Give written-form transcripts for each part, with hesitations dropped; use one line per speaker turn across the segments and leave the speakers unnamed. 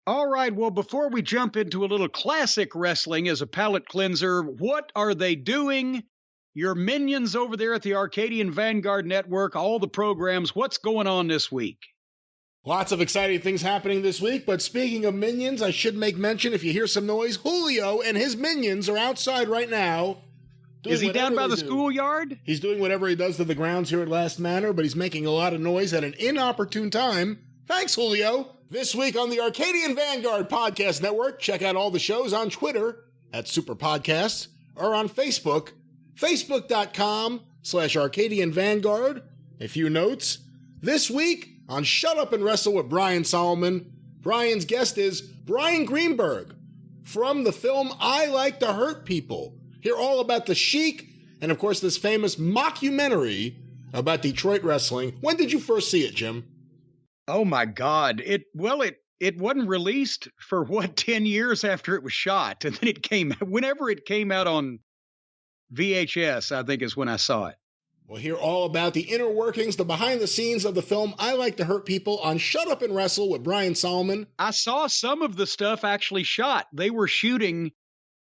All right, well, before we jump into a little classic wrestling as a palate cleanser, what are they doing? Your minions over there at the Arcadian Vanguard Network, all the programs, what's going on this week?
Lots of exciting things happening this week, but speaking of minions, I should make mention, if you hear some noise, Julio and his minions are outside right now.
Is he down by the schoolyard?
He's doing whatever he does to the grounds here at Last Manor, but he's making a lot of noise at an inopportune time. Thanks, Julio. This week on the Arcadian Vanguard Podcast Network, check out all the shows on Twitter at Superpodcast or on Facebook, facebook.com/Arcadian Vanguard. A few notes. This week on Shut Up and Wrestle with Brian Solomon, Brian's guest is Brian Greenberg from the film I Like to Hurt People. Hear all about the Sheik and, of course, this famous mockumentary about Detroit wrestling. When did you first see it, Jim?
Oh, my God. It wasn't released for, 10 years after it was shot. And then whenever it came out on VHS, I think is when I saw it.
We'll hear all about the inner workings, the behind the scenes of the film I Like to Hurt People on Shut Up and Wrestle with Brian Solomon.
I saw some of the stuff actually shot. They were shooting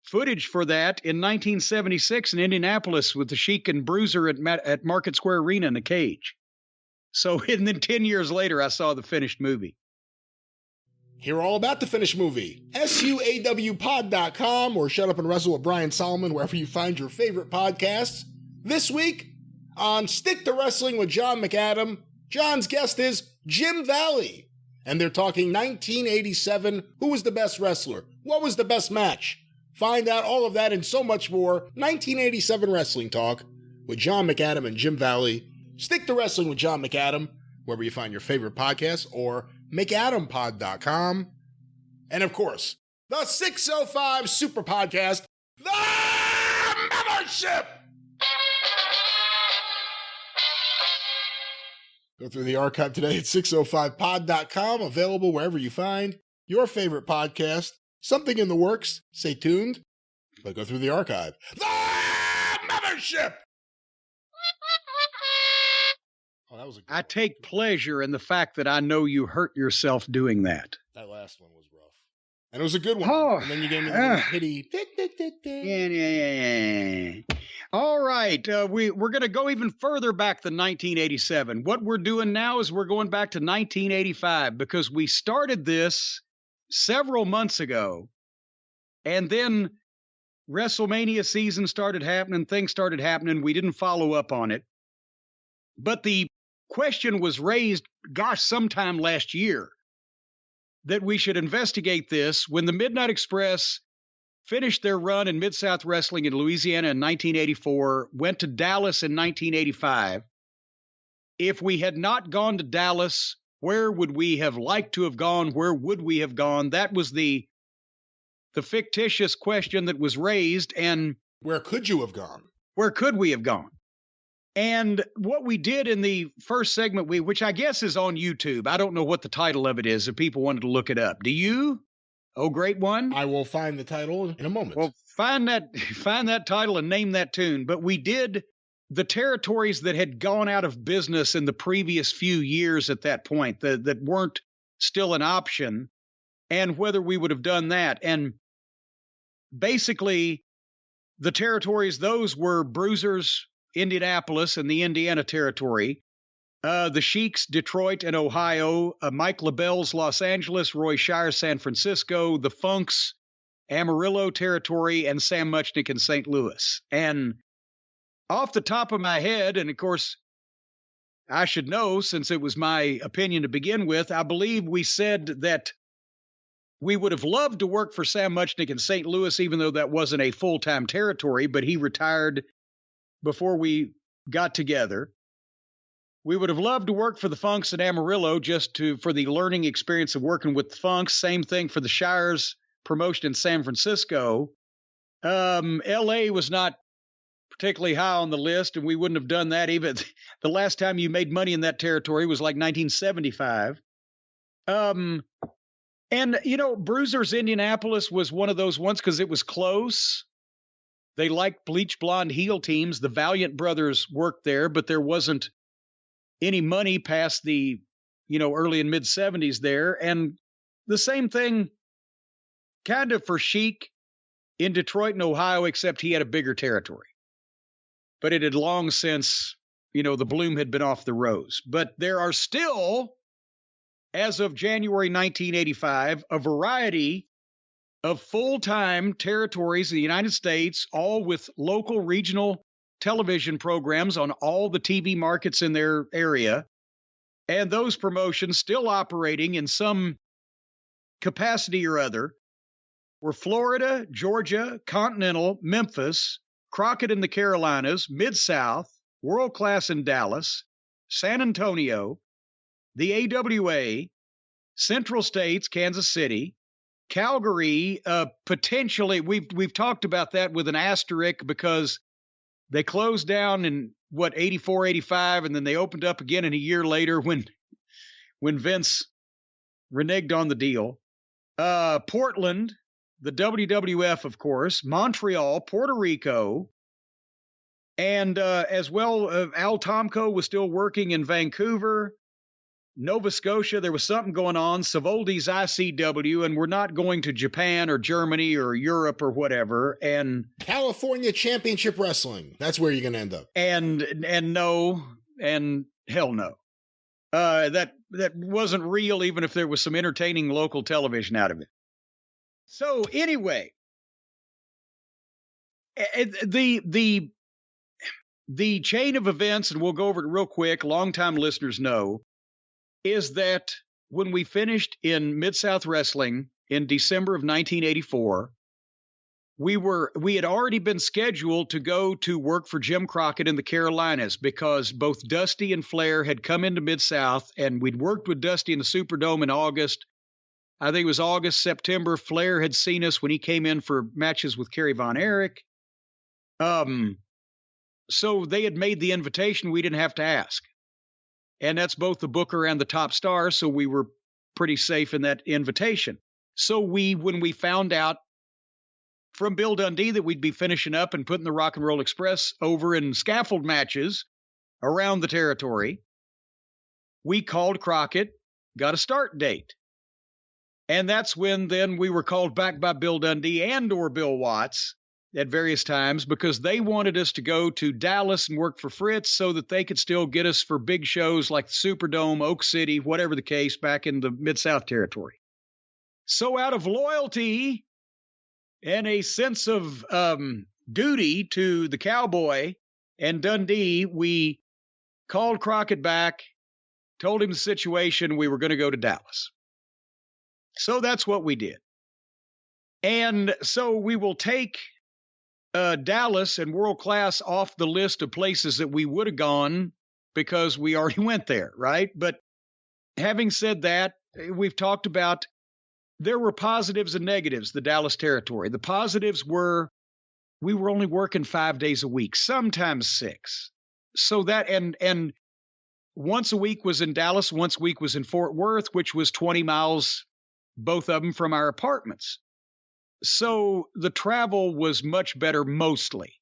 footage for that in 1976 in Indianapolis with the Sheik and Bruiser at Market Square Arena in a cage. So, and then 10 years later, I saw the finished movie.
Hear all about the finished movie. SUAWpod.com or Shut Up and Wrestle with Brian Solomon, wherever you find your favorite podcasts. This week on Stick to Wrestling with John McAdam, John's guest is Jim Valley. And they're talking 1987. Who was the best wrestler? What was the best match? Find out all of that and so much more. 1987 Wrestling Talk with John McAdam and Jim Valley. Stick to Wrestling with John McAdam, wherever you find your favorite podcasts, or McAdamPod.com. And of course, the 605 Super Podcast, The Mothership! Go through the archive today at 605pod.com, available wherever you find your favorite podcast. Something in the works, stay tuned, but go through the archive. The Mothership! Oh, that was a good
I take pleasure in the fact that I know you hurt yourself doing that.
That last one was rough. And it was a good one.
Oh,
and then you gave me the pity.
Yeah. All right. We're going to go even further back than 1987. What we're doing now is we're going back to 1985 because we started this several months ago. And then WrestleMania season started happening. Things started happening. We didn't follow up on it. But the question was raised, sometime last year, that we should investigate this when the Midnight Express finished their run in Mid-South Wrestling in Louisiana in 1984, went to Dallas in 1985. If we had not gone to Dallas, where would we have liked to have gone? Where would we have gone? That was the fictitious question that was raised. And
where could you have gone?
Where could we have gone? And what we did in the first segment, which I guess is on YouTube. I don't know what the title of it is if people wanted to look it up. Do you? Oh, great one.
I will find the title in a moment.
Well, find that title and name that tune. But we did the territories that had gone out of business in the previous few years at that point that weren't still an option and whether we would have done that. And basically the territories, those were Bruiser's Indianapolis and the Indiana territory, the Sheik's Detroit and Ohio, Mike LaBelle's Los Angeles, Roy Shire's San Francisco, the Funk's Amarillo territory, and Sam Muchnick in St. Louis. And off the top of my head, and of course, I should know since it was my opinion to begin with, I believe we said that we would have loved to work for Sam Muchnick in St. Louis, even though that wasn't a full-time territory, but he retired before we got together. We would have loved to work for the Funks in Amarillo for the learning experience of working with the Funks. Same thing for the Shire's promotion in San Francisco. L.A. was not particularly high on the list, and we wouldn't have done that even. The last time you made money in that territory was like 1975. And, Bruiser's Indianapolis was one of those ones because it was close. They liked bleach blonde heel teams. The Valiant brothers worked there, but there wasn't any money past the, early and mid 70s there. And the same thing kind of for Sheik in Detroit and Ohio, except he had a bigger territory. But it had long since, the bloom had been off the rose. But there are still, as of January 1985, a variety of full-time territories in the United States, all with local regional television programs on all the TV markets in their area. And those promotions still operating in some capacity or other were Florida, Georgia, Continental, Memphis, Crockett in the Carolinas, Mid-South, World Class in Dallas, San Antonio, the AWA, Central States, Kansas City, Calgary, potentially, we've talked about that with an asterisk because they closed down in 84, 85, and then they opened up again in a year later when Vince reneged on the deal. Portland, the WWF, of course, Montreal, Puerto Rico, and as well, Al Tomko was still working in Vancouver, Nova Scotia. There was something going on, Savoldi's ICW, and we're not going to Japan or Germany or Europe or whatever. And
California Championship Wrestling. That's where you're going to end up.
And no, and hell no. That wasn't real, even if there was some entertaining local television out of it. So anyway, the chain of events, and we'll go over it real quick, longtime listeners know, is that when we finished in Mid-South Wrestling in December of 1984, we had already been scheduled to go to work for Jim Crockett in the Carolinas because both Dusty and Flair had come into Mid-South, and we'd worked with Dusty in the Superdome in August. I think it was August, September. Flair had seen us when he came in for matches with Kerry Von Erich. So they had made the invitation. We didn't have to ask. And that's both the booker and the top star, so we were pretty safe in that invitation. So when we found out from Bill Dundee that we'd be finishing up and putting the Rock and Roll Express over in scaffold matches around the territory, we called Crockett, got a start date. And that's when then we were called back by Bill Dundee and or Bill Watts at various times because they wanted us to go to Dallas and work for Fritz so that they could still get us for big shows like the Superdome, Oak City, whatever the case, back in the Mid-South territory. So out of loyalty and a sense of duty to the Cowboy and Dundee, we called Crockett back, told him the situation, we were going to go to Dallas. So that's what we did. And so we will take Dallas and World Class off the list of places that we would have gone because we already went there, right? But having said that, we've talked about there were positives and negatives, the Dallas territory. The positives were we were only working 5 days a week, sometimes 6. So that, and once a week was in Dallas, once a week was in Fort Worth, which was 20 miles, both of them from our apartments. So the travel was much better mostly.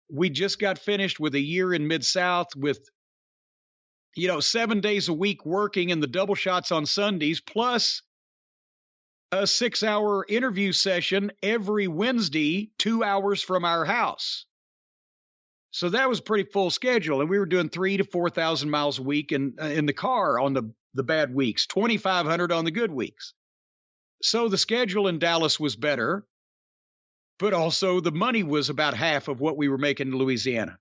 We just got finished with a year in Mid-South with, 7 days a week working in the double shots on Sundays, plus a 6-hour interview session every Wednesday, 2 hours from our house. So that was a pretty full schedule. And we were doing 3,000 to 4,000 miles a week in the car on the bad weeks, 2,500 on the good weeks. So the schedule in Dallas was better, but also the money was about half of what we were making in Louisiana.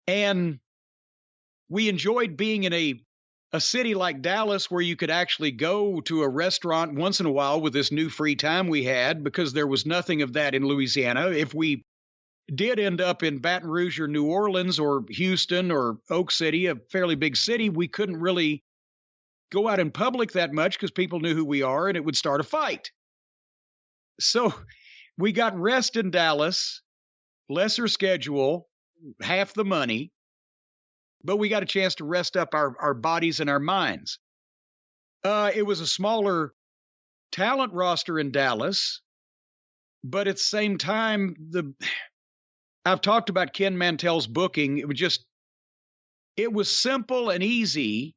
And we enjoyed being in a city like Dallas where you could actually go to a restaurant once in a while with this new free time we had because there was nothing of that in Louisiana. If we did end up in Baton Rouge or New Orleans or Houston or Oak City, a fairly big city, we couldn't really go out in public that much because people knew who we are and it would start a fight. So we got rest in Dallas, lesser schedule, half the money, but we got a chance to rest up our bodies and our minds. It was a smaller talent roster in Dallas, but at the same time, I've talked about Ken Mantell's booking. It was simple and easy,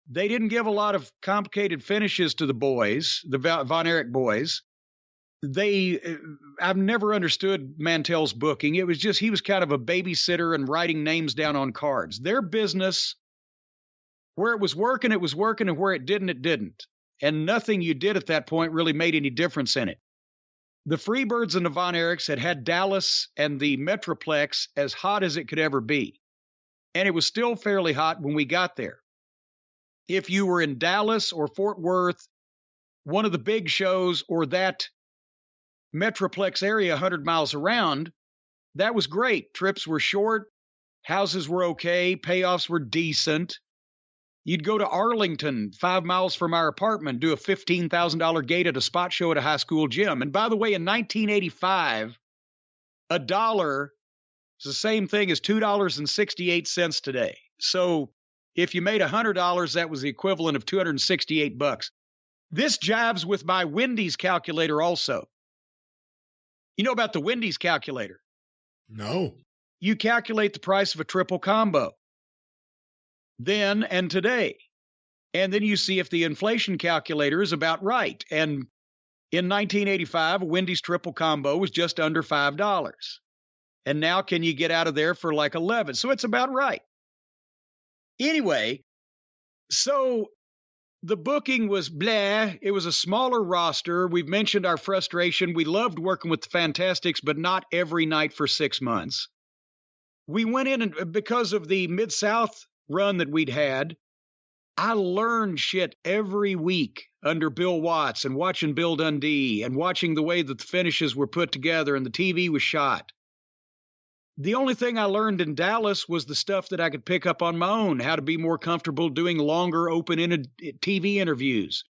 They didn't give a lot of complicated finishes to the boys, the Von Erich boys. I've never understood Mantell's booking. It was just, he was kind of a babysitter and writing names down on cards. Their business, where it was working, and where it didn't. And nothing you did at that point really made any difference in it. The Freebirds and the Von Erichs had Dallas and the Metroplex as hot as it could ever be. And it was still fairly hot when we got there. If you were in Dallas or Fort Worth, one of the big shows, or that Metroplex area 100 miles around, that was great. Trips were short, houses were okay, payoffs were decent. You'd go to Arlington, 5 miles from our apartment, do a $15,000 gate at a spot show at a high school gym. And by the way, in 1985, $1 is the same thing as $2.68 today. So if you made $100, that was the equivalent of $268. This jives with my Wendy's calculator also. You know about the Wendy's calculator?
No.
You calculate the price of a triple combo then and today. And then you see if the inflation calculator is about right. And in 1985, a Wendy's triple combo was just under $5. And now can you get out of there for like 11? So it's about right. Anyway, so the booking was blah. It was a smaller roster. We've mentioned our frustration. We loved working with the Fantastics, but not every night for 6 months. We went in, and because of the Mid-South run that we'd had, I learned shit every week under Bill Watts and watching Bill Dundee and watching the way that the finishes were put together and the TV was shot. The only thing I learned in Dallas was the stuff that I could pick up on my own, how to be more comfortable doing longer open-ended TV interviews.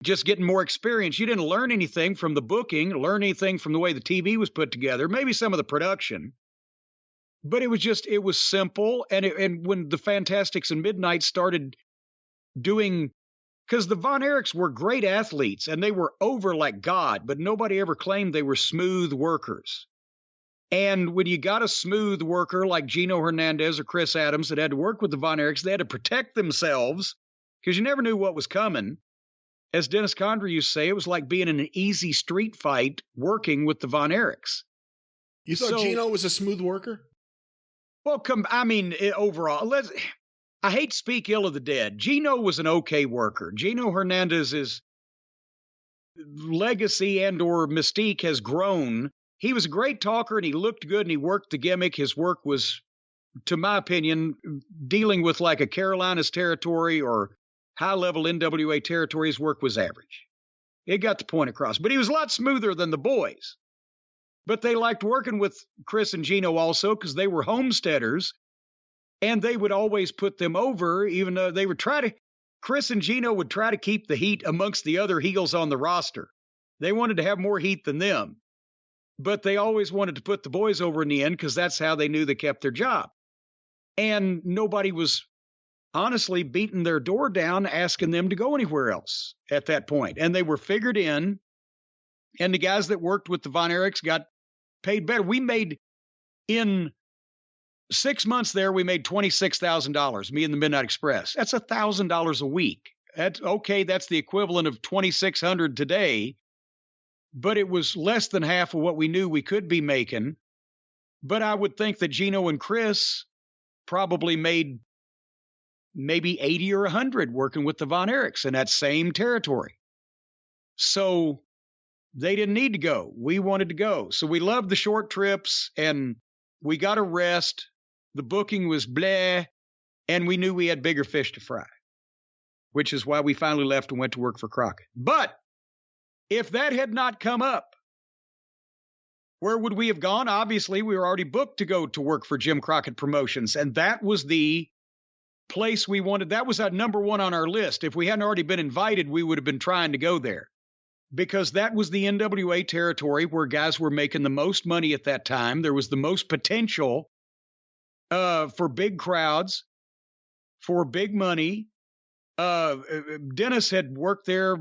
Just getting more experience. You didn't learn anything from the booking, learn anything from the way the TV was put together, maybe some of the production. But it was simple. And when the Fantastics and Midnight started doing, because the Von Erichs were great athletes and they were over like God, but nobody ever claimed they were smooth workers. And when you got a smooth worker like Gino Hernandez or Chris Adams that had to work with the Von Erichs, they had to protect themselves because you never knew what was coming. As Dennis Condrey used to say, it was like being in an easy street fight working with the Von Erichs.
You thought Gino was a smooth worker?
Well, overall, I hate to speak ill of the dead. Gino was an okay worker. Gino Hernandez's legacy and or mystique has grown. He was a great talker and he looked good and he worked the gimmick. His work was, to my opinion, dealing with like a Carolinas territory or high-level NWA territory. His work was average. It got the point across. But he was a lot smoother than the boys. But they liked working with Chris and Gino also because they were homesteaders and they would always put them over, even though they would Chris and Gino would try to keep the heat amongst the other heels on the roster. They wanted to have more heat than them. But they always wanted to put the boys over in the end because that's how they knew they kept their job. And nobody was honestly beating their door down, asking them to go anywhere else at that point. And they were figured in, and the guys that worked with the Von Erichs got paid better. We made, in 6 months there, we made $26,000, me and the Midnight Express. That's $1,000 a week. That's the equivalent of $2,600 today. But it was less than half of what we knew we could be making. But I would think that Gino and Chris probably made maybe 80 or 100 working with the Von Erichs in that same territory. So they didn't need to go. We wanted to go. So we loved the short trips and we got a rest. The booking was bleh. And we knew we had bigger fish to fry, which is why we finally left and went to work for Crockett. But if that had not come up, where would we have gone? Obviously, we were already booked to go to work for Jim Crockett Promotions, and that was the place we wanted. That was our number one on our list. If we hadn't already been invited, we would have been trying to go there because that was the NWA territory where guys were making the most money at that time. There was the most potential for big crowds, for big money. Dennis had worked there.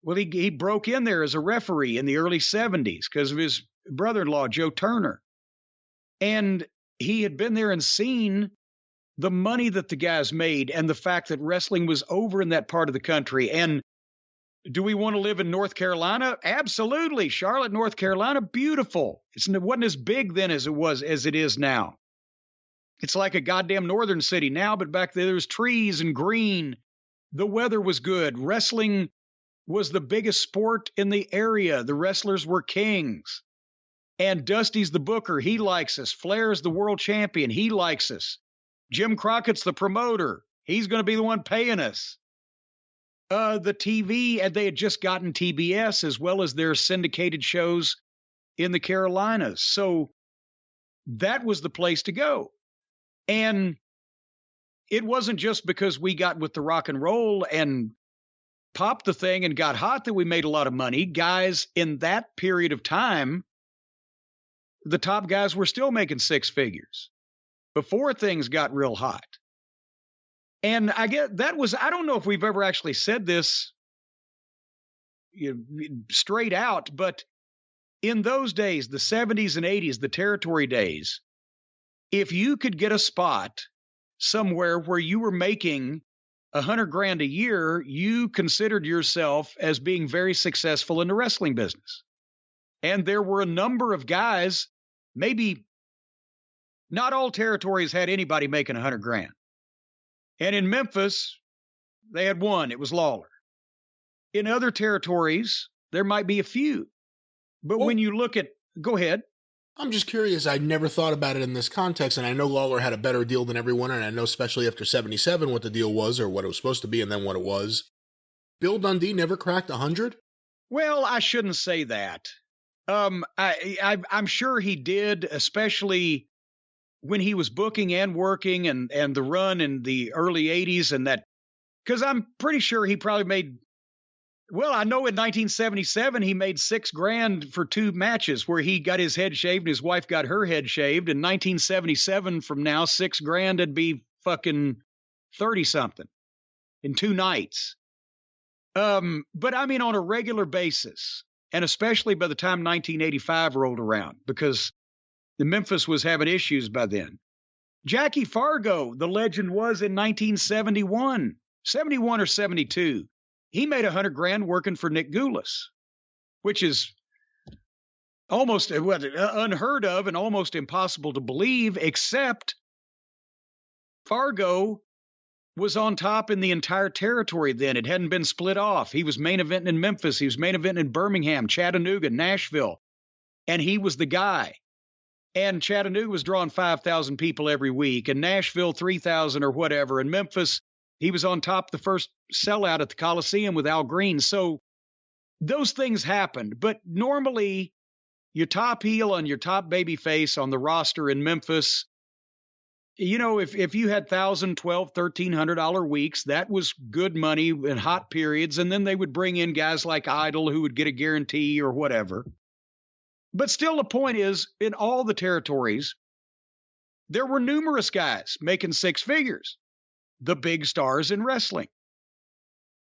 Well, he broke in there as a referee in the early 70s because of his brother-in-law, Joe Turner. And he had been there and seen the money that the guys made and the fact that wrestling was over in that part of the country. And do we want to live in North Carolina? Absolutely. Charlotte, North Carolina, beautiful. It wasn't as big then as it is now. It's like a goddamn northern city now, but back there was trees and green. The weather was good. Wrestling was the biggest sport in the area. The wrestlers were kings. And Dusty's the booker. He likes us. Flair's the world champion. He likes us. Jim Crockett's the promoter. He's going to be the one paying us. The TV, and they had just gotten TBS as well as their syndicated shows in the Carolinas. So that was the place to go. And it wasn't just because we got with the rock and roll and popped the thing and got hot that we made a lot of money. Guys, in that period of time, the top guys were still making six figures before things got real hot. And I don't know if we've ever actually said this straight out, but in those days, the 70s and 80s, the territory days, if you could get a spot somewhere where you were making $100,000 a year, you considered yourself as being very successful in the wrestling business. And there were a number of guys, maybe not all territories had anybody making $100,000. And in Memphis, they had one. It was Lawler. In other territories, there might be a few. But when you look at, go ahead.
I'm just curious. I never thought about it in this context, and I know Lawler had a better deal than everyone, and I know especially after 77 what the deal was or what it was supposed to be and then what it was. Bill Dundee never cracked 100?
Well, I shouldn't say that. I'm sure he did, especially when he was booking and working and the run in the early 80s and that, because I'm pretty sure he probably made, well, I know in 1977 he made $6,000 for 2 matches where he got his head shaved and his wife got her head shaved. In 1977 from now, $6,000 would be fucking 30 something in 2 nights. But I mean, on a regular basis, and especially by the time 1985 rolled around, because the Memphis was having issues by then. Jackie Fargo, the legend was in 1971, 71 or 72. He made $100,000 working for Nick Goulas, which is almost unheard of and almost impossible to believe, except Fargo was on top in the entire territory then. It hadn't been split off. He was main eventing in Memphis. He was main eventing in Birmingham, Chattanooga, Nashville, and he was the guy. And Chattanooga was drawing 5,000 people every week, and Nashville 3,000 or whatever. And Memphis, he was on top the first sellout at the Coliseum with Al Green. So those things happened. But normally, your top heel and your top baby face on the roster in Memphis, you know, if you had $1,000, $1,200, $1,300 weeks, that was good money in hot periods. And then they would bring in guys like Idol who would get a guarantee or whatever. But still, the point is, in all the territories, there were numerous guys making 6 figures, the big stars in wrestling.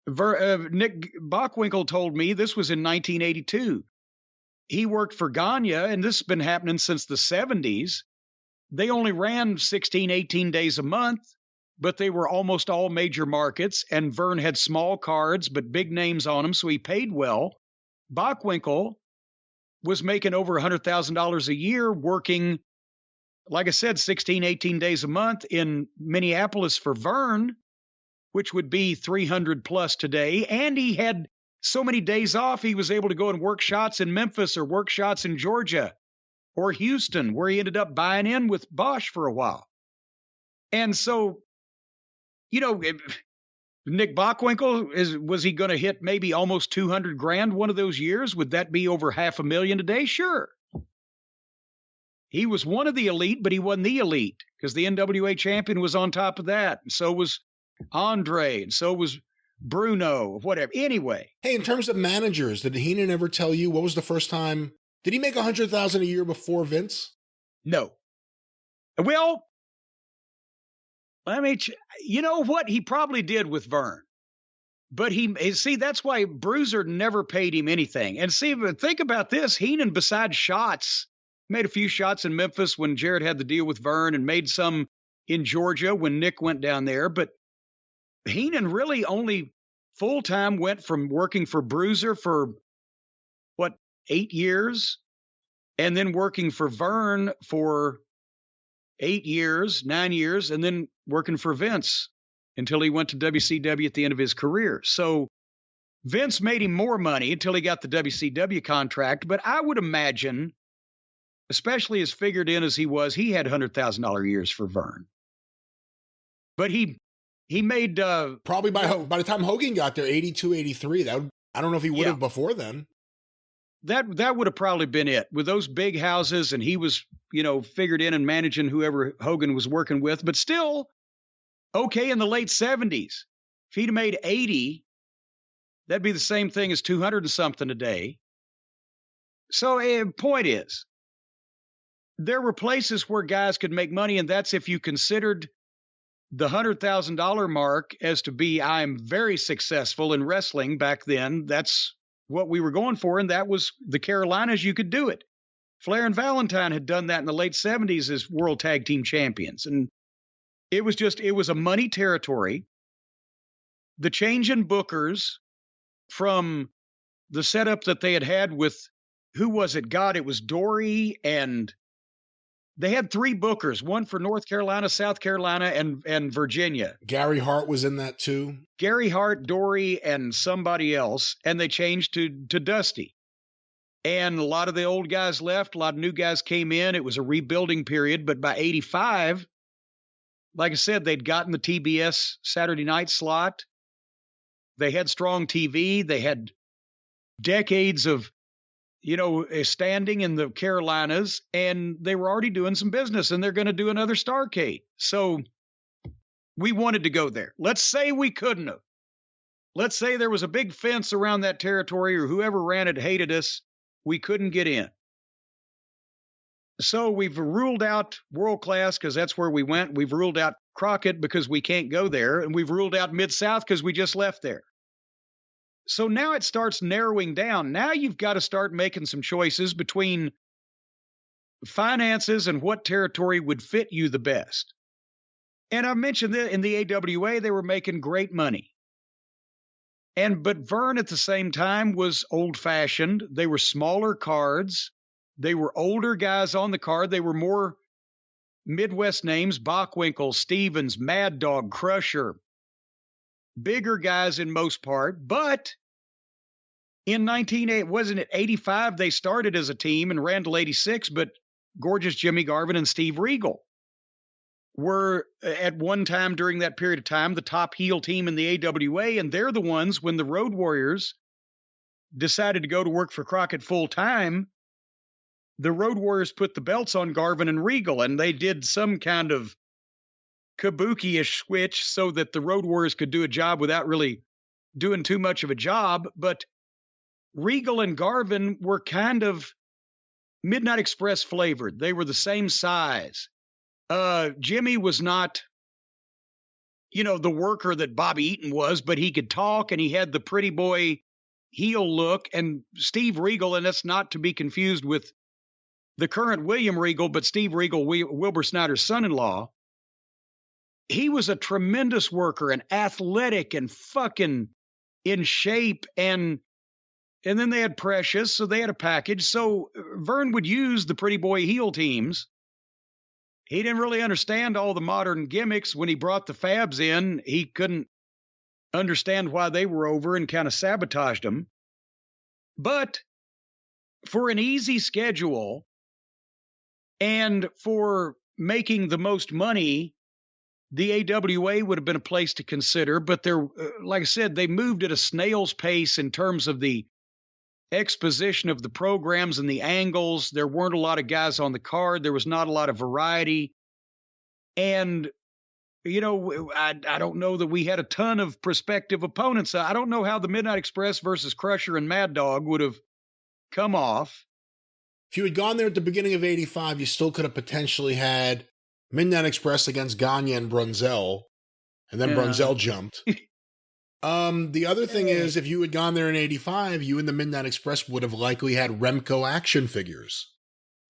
Nick Bockwinkel told me this was in 1982. He worked for Gagne, and this has been happening since the 70s. They only ran 16, 18 days a month, but they were almost all major markets, and Verne had small cards, but big names on them, so he paid well. Bockwinkel was making over $100,000 a year working, like I said, 16, 18 days a month in Minneapolis for Verne, which would be 300 plus today. And he had so many days off, he was able to go and work shots in Memphis or work shots in Georgia or Houston, where he ended up buying in with Bosch for a while. And so, you know, Nick Bockwinkel, was he going to hit maybe almost $200,000 one of those years? Would that be over $500,000 a day? Sure. He was one of the elite, but he wasn't the elite because the NWA champion was on top of that. And so was Andre, and so was Bruno, whatever. Anyway.
Hey, in terms of managers, did Heenan ever tell you what was the first time? Did he make $100,000 a year before Vince?
No. Well, I mean, you know what? He probably did with Verne. But see, that's why Bruiser never paid him anything. And see, think about this. Heenan, besides shots, made a few shots in Memphis when Jarrett had the deal with Verne and made some in Georgia when Nick went down there. But Heenan really only full-time went from working for Bruiser for, 8 years? And then working for Vern for 8 years, 9 years, and then working for Vince until he went to WCW at the end of his career. So Vince made him more money until he got the WCW contract. But I would imagine, especially as figured in as he was, he had $100,000 years for Vern. But he made
probably by the time Hogan got there, 82, 83. I don't know if he would have before then.
That would have probably been it with those big houses, and he was, figured in and managing whoever Hogan was working with. But still, okay, in the late 70s, if he'd made 80, that'd be the same thing as 200 and something a day. So, point is, there were places where guys could make money, and that's if you considered the $100,000 mark as to be, I'm very successful in wrestling back then. That's what we were going for, and that was the Carolinas. You could do it. Flair and Valentine had done that in the late 70s as world tag team champions, and it was a money territory. The change in bookers from the setup that they had with, who was it? God, it was Dory, and they had 3 bookers, one for North Carolina, South Carolina, and Virginia.
Gary Hart was in that too.
Gary Hart, Dory, and somebody else, and they changed to Dusty. And a lot of the old guys left, a lot of new guys came in. It was a rebuilding period, but by 85, like I said, they'd gotten the TBS Saturday night slot. They had strong TV. They had decades of standing in the Carolinas, and they were already doing some business, and they're going to do another Starrcade. So we wanted to go there. Let's say we couldn't have. Let's say there was a big fence around that territory, or whoever ran it hated us. We couldn't get in. So we've ruled out World Class because that's where we went. We've ruled out Crockett because we can't go there. And we've ruled out Mid-South because we just left there. So now it starts narrowing down. Now you've got to start making some choices between finances and what territory would fit you the best. And I mentioned that in the AWA, they were making great money. But Vern at the same time was old-fashioned. They were smaller cards. They were older guys on the card. They were more Midwest names: Bockwinkel, Stevens, Mad Dog, Crusher. Bigger guys in most part. But in 85, they started as a team, and Randall 86, but Gorgeous Jimmy Garvin and Steve Regal were at one time during that period of time the top heel team in the AWA, and they're the ones, when the Road Warriors decided to go to work for Crockett full time, the Road Warriors put the belts on Garvin and Regal, and they did some kind of kabuki-ish switch so that the Road Warriors could do a job without really doing too much of a job. But Regal and Garvin were kind of Midnight Express flavored. They were the same size. Jimmy was not, the worker that Bobby Eaton was, but he could talk, and he had the pretty boy heel look. And Steve Regal, and that's not to be confused with the current William Regal, but Steve Regal, Wilbur Snyder's son-in-law, he was a tremendous worker and athletic and fucking in shape. And then they had Precious, so they had a package. So Vern would use the pretty boy heel teams. He didn't really understand all the modern gimmicks. When he brought the Fabs in, he couldn't understand why they were over and kind of sabotaged them. But for an easy schedule and for making the most money, the AWA would have been a place to consider. But they're, like I said, they moved at a snail's pace in terms of the exposition of the programs and the angles. There weren't a lot of guys on the card. There was not a lot of variety. And, I don't know that we had a ton of prospective opponents. I don't know how the Midnight Express versus Crusher and Mad Dog would have come off.
If you had gone there at the beginning of 85, you still could have potentially had Midnight Express against Gagne and Brunzell, and then Brunzell jumped. The other thing is, if you had gone there in 85, you and the Midnight Express would have likely had Remco action figures.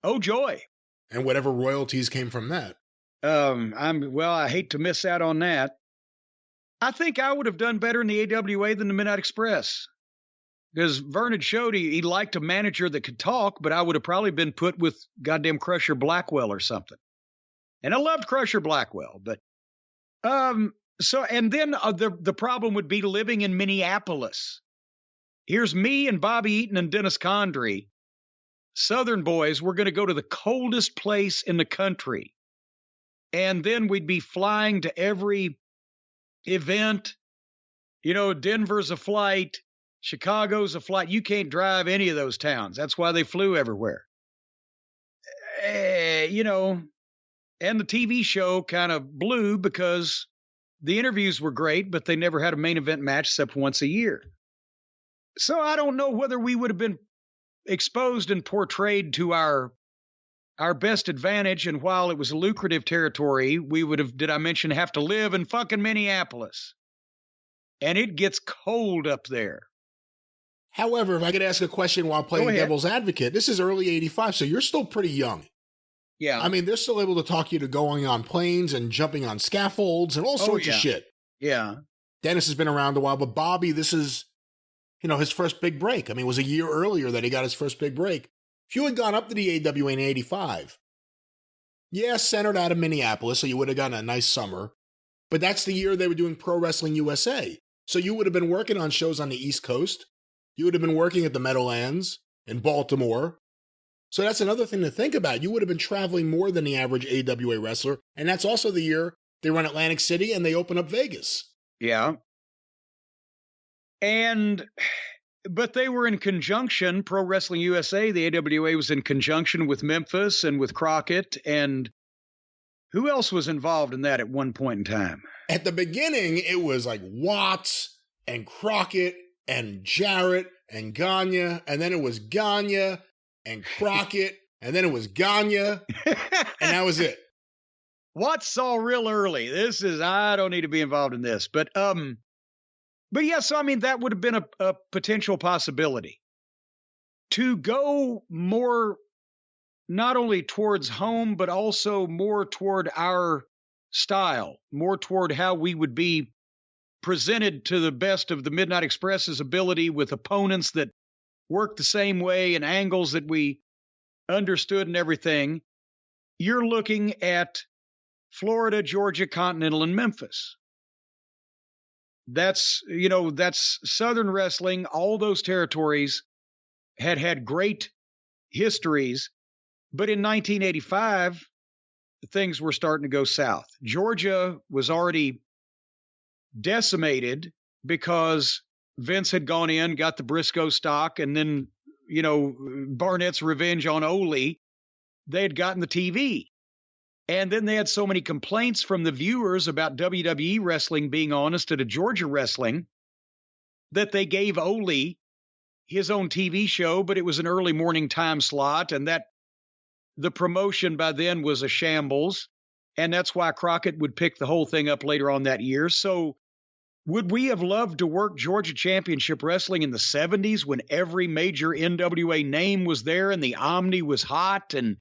Oh, joy.
And whatever royalties came from that.
I hate to miss out on that. I think I would have done better in the AWA than the Midnight Express. Because Vernon showed he liked a manager that could talk, but I would have probably been put with goddamn Crusher Blackwell or something. And I loved Crusher Blackwell, but and then the problem would be living in Minneapolis. Here's me and Bobby Eaton and Dennis Condrey, Southern boys. We're going to go to the coldest place in the country. And then we'd be flying to every event. You know, Denver's a flight. Chicago's a flight. You can't drive any of those towns. That's why they flew everywhere. You know, and the TV show kind of blew because the interviews were great, but they never had a main event match except once a year. So I don't know whether we would have been exposed and portrayed to our best advantage. And while it was a lucrative territory, we would have, did I mention, have to live in fucking Minneapolis. And it gets cold up there.
However, if I could ask a question while playing devil's advocate, this is early 85, so you're still pretty young.
Yeah.
I mean, they're still able to talk you to going on planes and jumping on scaffolds and all sorts of shit.
Yeah.
Dennis has been around a while, but Bobby, this is, you know, his first big break. I mean, it was a year earlier that he got his first big break. If you had gone up to the AWA in 85, centered out of Minneapolis, so you would have gotten a nice summer, but that's the year they were doing Pro Wrestling USA. So you would have been working on shows on the East Coast. You would have been working at the Meadowlands in Baltimore. So that's another thing to think about. You would have been traveling more than the average AWA wrestler. And that's also the year they run Atlantic City and they open up Vegas.
Yeah. But they were in conjunction, Pro Wrestling USA, the AWA was in conjunction with Memphis and with Crockett. And who else was involved in that at one point in time?
At the beginning, it was like Watts and Crockett and Jarrett and Gagne, and then it was Gagne and Crockett, and then it was Gagne, and that was it.
Watts saw real early. I don't need to be involved in this. But yeah, so I mean, that would have been a potential possibility. To go more, not only towards home, but also more toward our style, more toward how we would be presented to the best of the Midnight Express's ability with opponents that worked the same way and angles that we understood and everything. You're looking at Florida, Georgia, Continental, and Memphis. That's Southern wrestling. All those territories had great histories, but in 1985, things were starting to go south. Georgia was already decimated because Vince had gone in, got the Briscoe stock, and then, Barnett's revenge on Ole, they had gotten the TV. And then they had so many complaints from the viewers about WWE wrestling being on instead of Georgia wrestling that they gave Ole his own TV show, but it was an early morning time slot, and that the promotion by then was a shambles. And that's why Crockett would pick the whole thing up later on that year. So would we have loved to work Georgia Championship Wrestling in the 70s when every major NWA name was there and the Omni was hot and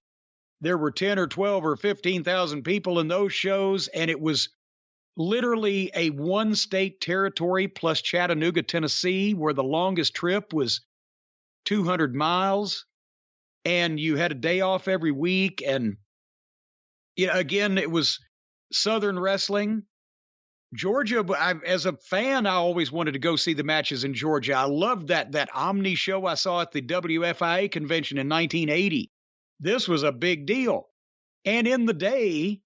there were 10 or 12 or 15,000 people in those shows, and it was literally a one-state territory plus Chattanooga, Tennessee, where the longest trip was 200 miles, and you had a day off every week, and again, it was Southern wrestling. Georgia, as a fan, I always wanted to go see the matches in Georgia. I loved that Omni show I saw at the WFIA convention in 1980. This was a big deal. And in the day,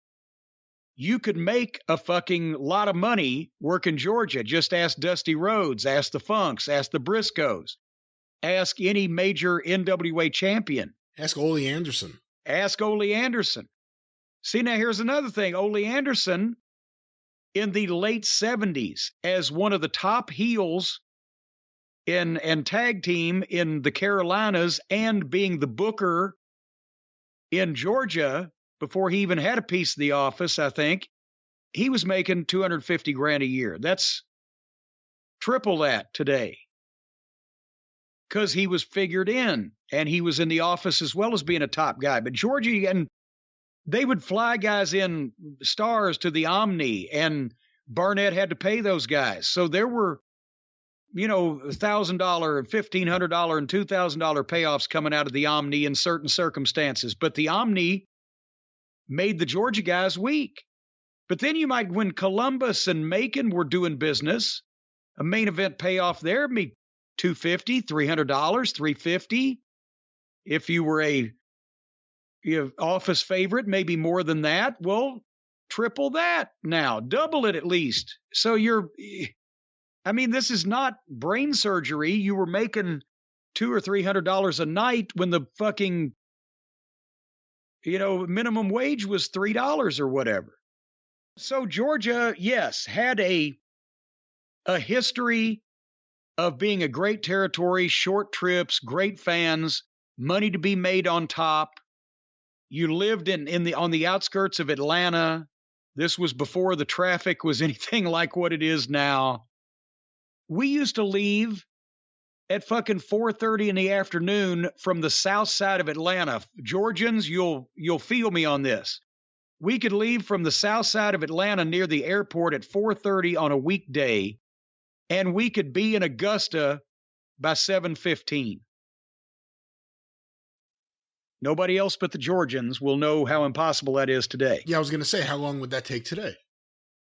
you could make a fucking lot of money working Georgia. Just ask Dusty Rhodes, ask the Funks, ask the Briscoes, ask any major NWA champion.
Ask Ole Anderson.
Ask Ole Anderson. See, now here's another thing. Ole Anderson, in the late 70s, as one of the top heels and tag team in the Carolinas and being the booker in Georgia, before he even had a piece of the office, I think, he was making $250,000 a year. That's triple that today. Because he was figured in, and he was in the office as well as being a top guy. But Georgia, and They would fly guys in stars to the Omni, and Barnett had to pay those guys. So there were, $1,000, $1,500, and $2,000 payoffs coming out of the Omni in certain circumstances. But the Omni made the Georgia guys weak. But then when Columbus and Macon were doing business, a main event payoff there would be $250, $300, $350. If you were a office favorite, maybe more than that. Well, triple that now, double it at least. So this is not brain surgery. You were making $200 or $300 a night when the fucking, minimum wage was $3 or whatever. So Georgia, yes, had a history of being a great territory, short trips, great fans, money to be made on top. You lived on the outskirts of Atlanta. This was before the traffic was anything like what it is now. We used to leave at fucking 4:30 in the afternoon from the south side of Atlanta. Georgians, you'll feel me on this. We could leave from the south side of Atlanta near the airport at 4:30 on a weekday, and we could be in Augusta by 7:15. Nobody else but the Georgians will know how impossible that is today.
Yeah, I was going to say, how long would that take today?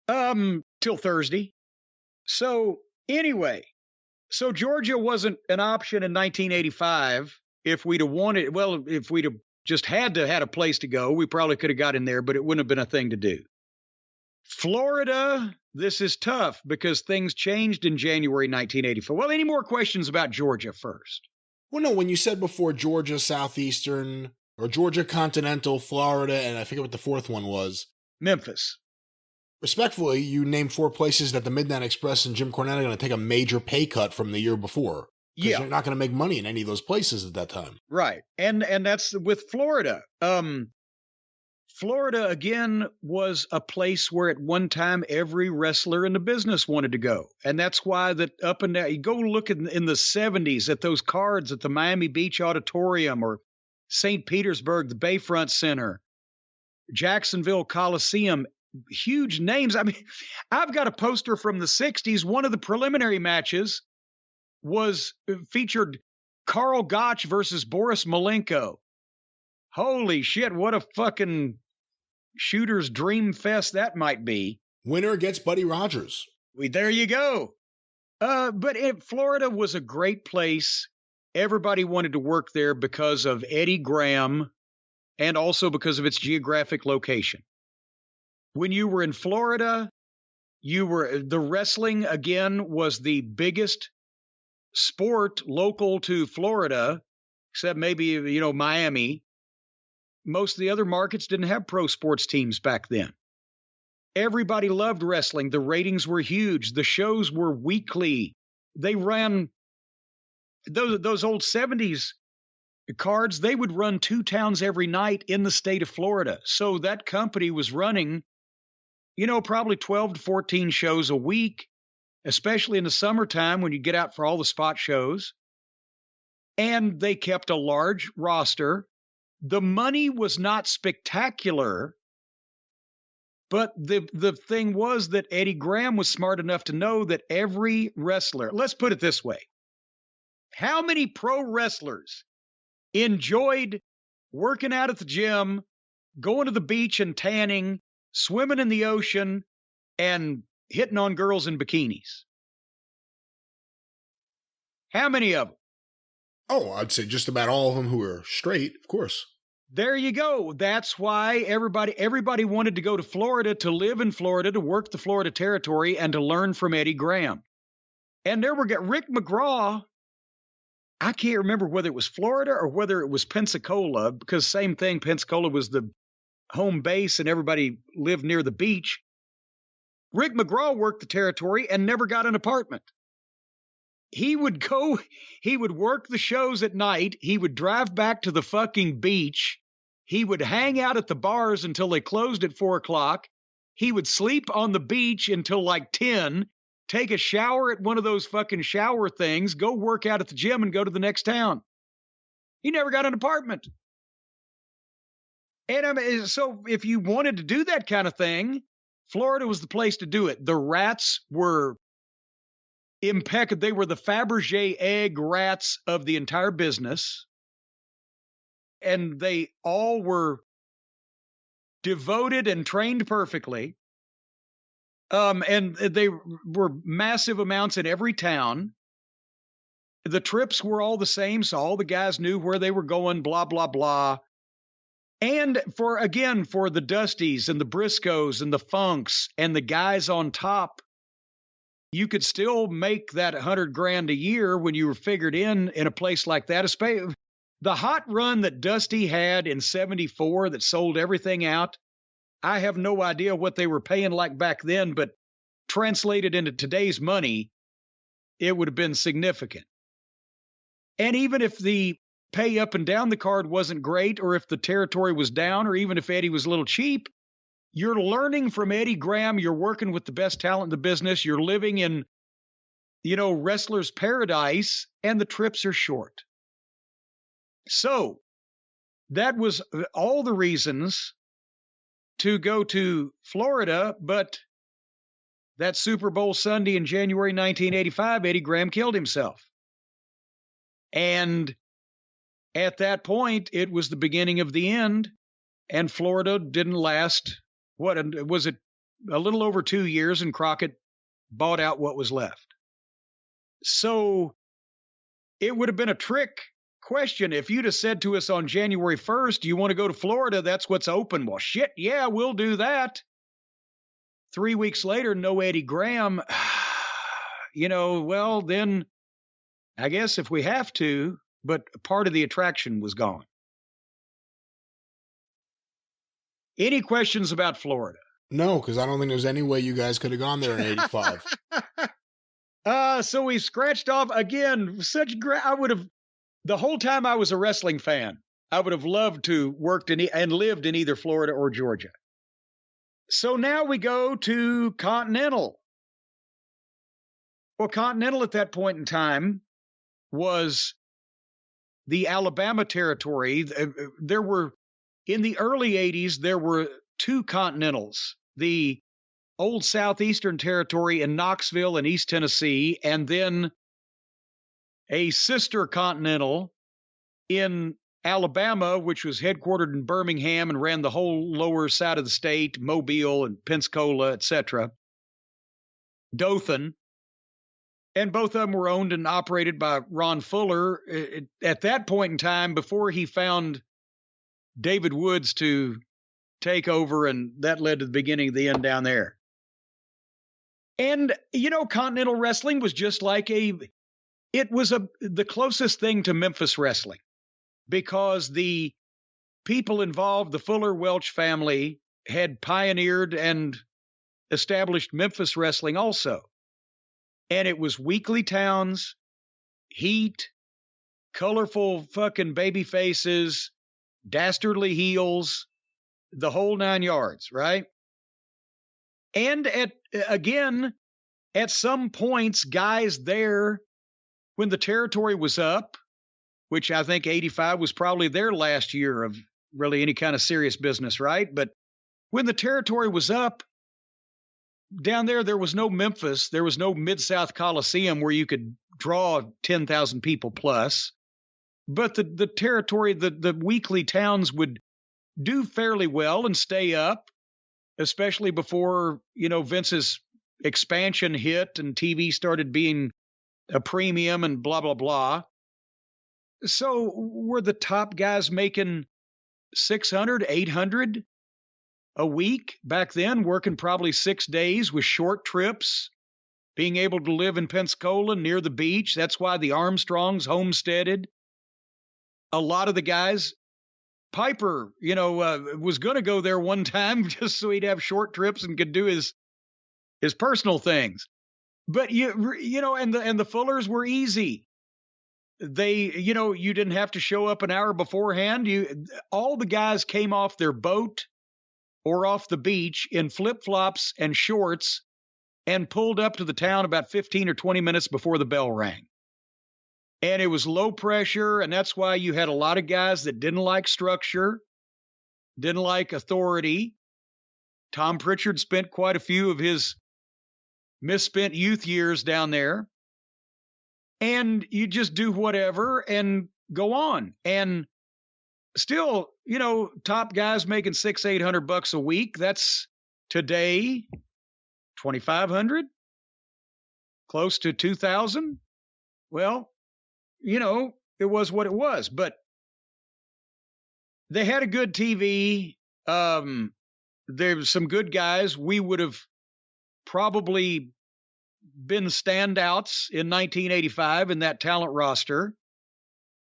Till Thursday. So anyway, Georgia wasn't an option in 1985 if we'd have just had a place to go, we probably could have got in there, but it wouldn't have been a thing to do. Florida, this is tough because things changed in January 1984. Well, any more questions about Georgia first?
Well, no, when you said before Georgia Southeastern or Georgia Continental, Florida, and I forget what the fourth one was.
Memphis.
Respectfully, you named 4 places that the Midnight Express and Jim Cornette are going to take a major pay cut from the year before.
Yeah.
You're not going to make money in any of those places at that time.
Right. And that's with Florida. Florida, again, was a place where at one time every wrestler in the business wanted to go. And that's why that up and down, you go look in the 70s at those cards at the Miami Beach Auditorium or St. Petersburg, the Bayfront Center, Jacksonville Coliseum, huge names. I mean, I've got a poster from the 60s. One of the preliminary matches featured Karl Gotch versus Boris Malenko. Holy shit, what a fucking shooter's dream fest that might be.
Winner gets Buddy Rogers.
There you go. But Florida was a great place. Everybody wanted to work there because of Eddie Graham and also because of its geographic location. When you were in Florida, the wrestling, again, was the biggest sport local to Florida, except maybe, Miami. Most of the other markets didn't have pro sports teams back then. Everybody loved wrestling. The ratings were huge. The shows were weekly. They ran those old 70s cards. They would run 2 towns every night in the state of Florida. So that company was running, probably 12 to 14 shows a week, especially in the summertime when you get out for all the spot shows. And they kept a large roster. The money was not spectacular, but the thing was that Eddie Graham was smart enough to know that every wrestler, let's put it this way, how many pro wrestlers enjoyed working out at the gym, going to the beach and tanning, swimming in the ocean, and hitting on girls in bikinis? How many of them?
Oh, I'd say just about all of them who are straight, of course.
There you go. That's why everybody wanted to go to Florida, to live in Florida, to work the Florida territory, and to learn from Eddie Graham. And there were Rick McGraw. I can't remember whether it was Florida or whether it was Pensacola, because same thing, Pensacola was the home base and everybody lived near the beach. Rick McGraw worked the territory and never got an apartment. He would work the shows at night. He would drive back to the fucking beach. He would hang out at the bars until they closed at 4:00. He would sleep on the beach until like 10, take a shower at one of those fucking shower things, go work out at the gym and go to the next town. He never got an apartment. And I mean, so if you wanted to do that kind of thing, Florida was the place to do it. The rats were impeccable. They were the Fabergé egg rats of the entire business. And they all were devoted and trained perfectly. And they were massive amounts in every town. The trips were all the same, so all the guys knew where they were going, blah, blah, blah. And for the Dusties and the Briscoes and the Funks and the guys on top, you could still make that $100,000 a year when you were figured in a place like that. The hot run that Dusty had in 74 that sold everything out, I have no idea what they were paying like back then, but translated into today's money, it would have been significant. And even if the pay up and down the card wasn't great, or if the territory was down, or even if Eddie was a little cheap, you're learning from Eddie Graham. You're working with the best talent in the business. You're living in, wrestler's paradise, and the trips are short. So that was all the reasons to go to Florida, but that Super Bowl Sunday in January 1985, Eddie Graham killed himself. And at that point, it was the beginning of the end, and Florida didn't last. What was it? A little over 2 years, and Crockett bought out what was left. So it would have been a trick question if you'd have said to us on January 1st, do you want to go to Florida? That's what's open. Well, shit, yeah, we'll do that. 3 weeks later, no Eddie Graham. Well, then I guess if we have to, but part of the attraction was gone. Any questions about Florida?
No, because I don't think there's any way you guys could have gone there in 85.
So we scratched off again. The whole time I was a wrestling fan, I would have loved to worked and lived in either Florida or Georgia. So now we go to Continental. Well, Continental at that point in time was the Alabama territory. There were, in the early 80s, there were two Continentals, the old Southeastern Territory in Knoxville and East Tennessee, and then a sister Continental in Alabama, which was headquartered in Birmingham and ran the whole lower side of the state, Mobile and Pensacola, etc., Dothan. And both of them were owned and operated by Ron Fuller. At that point in time, before he found David Woods to take over, and that led to the beginning of the end down there. And, Continental Wrestling was just like the closest thing to Memphis wrestling, because the people involved, the Fuller Welch family, had pioneered and established Memphis wrestling also. And it was weekly towns, heat, colorful fucking baby faces, dastardly heels, the whole 9 yards, right? And at some points, guys there, when the territory was up, which I think 85 was probably their last year of really any kind of serious business, right? But when the territory was up, down there was no Memphis. There was no Mid-South Coliseum where you could draw 10,000 people plus. But the territory, the weekly towns would do fairly well and stay up, especially before, Vince's expansion hit and TV started being a premium and blah, blah, blah. So were the top guys making 600, 800 a week back then, working probably 6 days with short trips, being able to live in Pensacola near the beach? That's why the Armstrongs homesteaded. A lot of the guys, Piper, was going to go there one time just so he'd have short trips and could do his personal things. But and the Fullers were easy. They, you didn't have to show up an hour beforehand. All the guys came off their boat or off the beach in flip-flops and shorts and pulled up to the town about 15 or 20 minutes before the bell rang. And it was low pressure, and that's why you had a lot of guys that didn't like structure. didn't like authority. Tom Pritchard spent quite a few of his misspent youth years down there. And you just do whatever and go on. And still, top guys making $600-800 a week. That's today $2,500, close to $2,000. Well, it was what it was. But they had a good TV. There was some good guys. We would have probably been standouts in 1985 in that talent roster.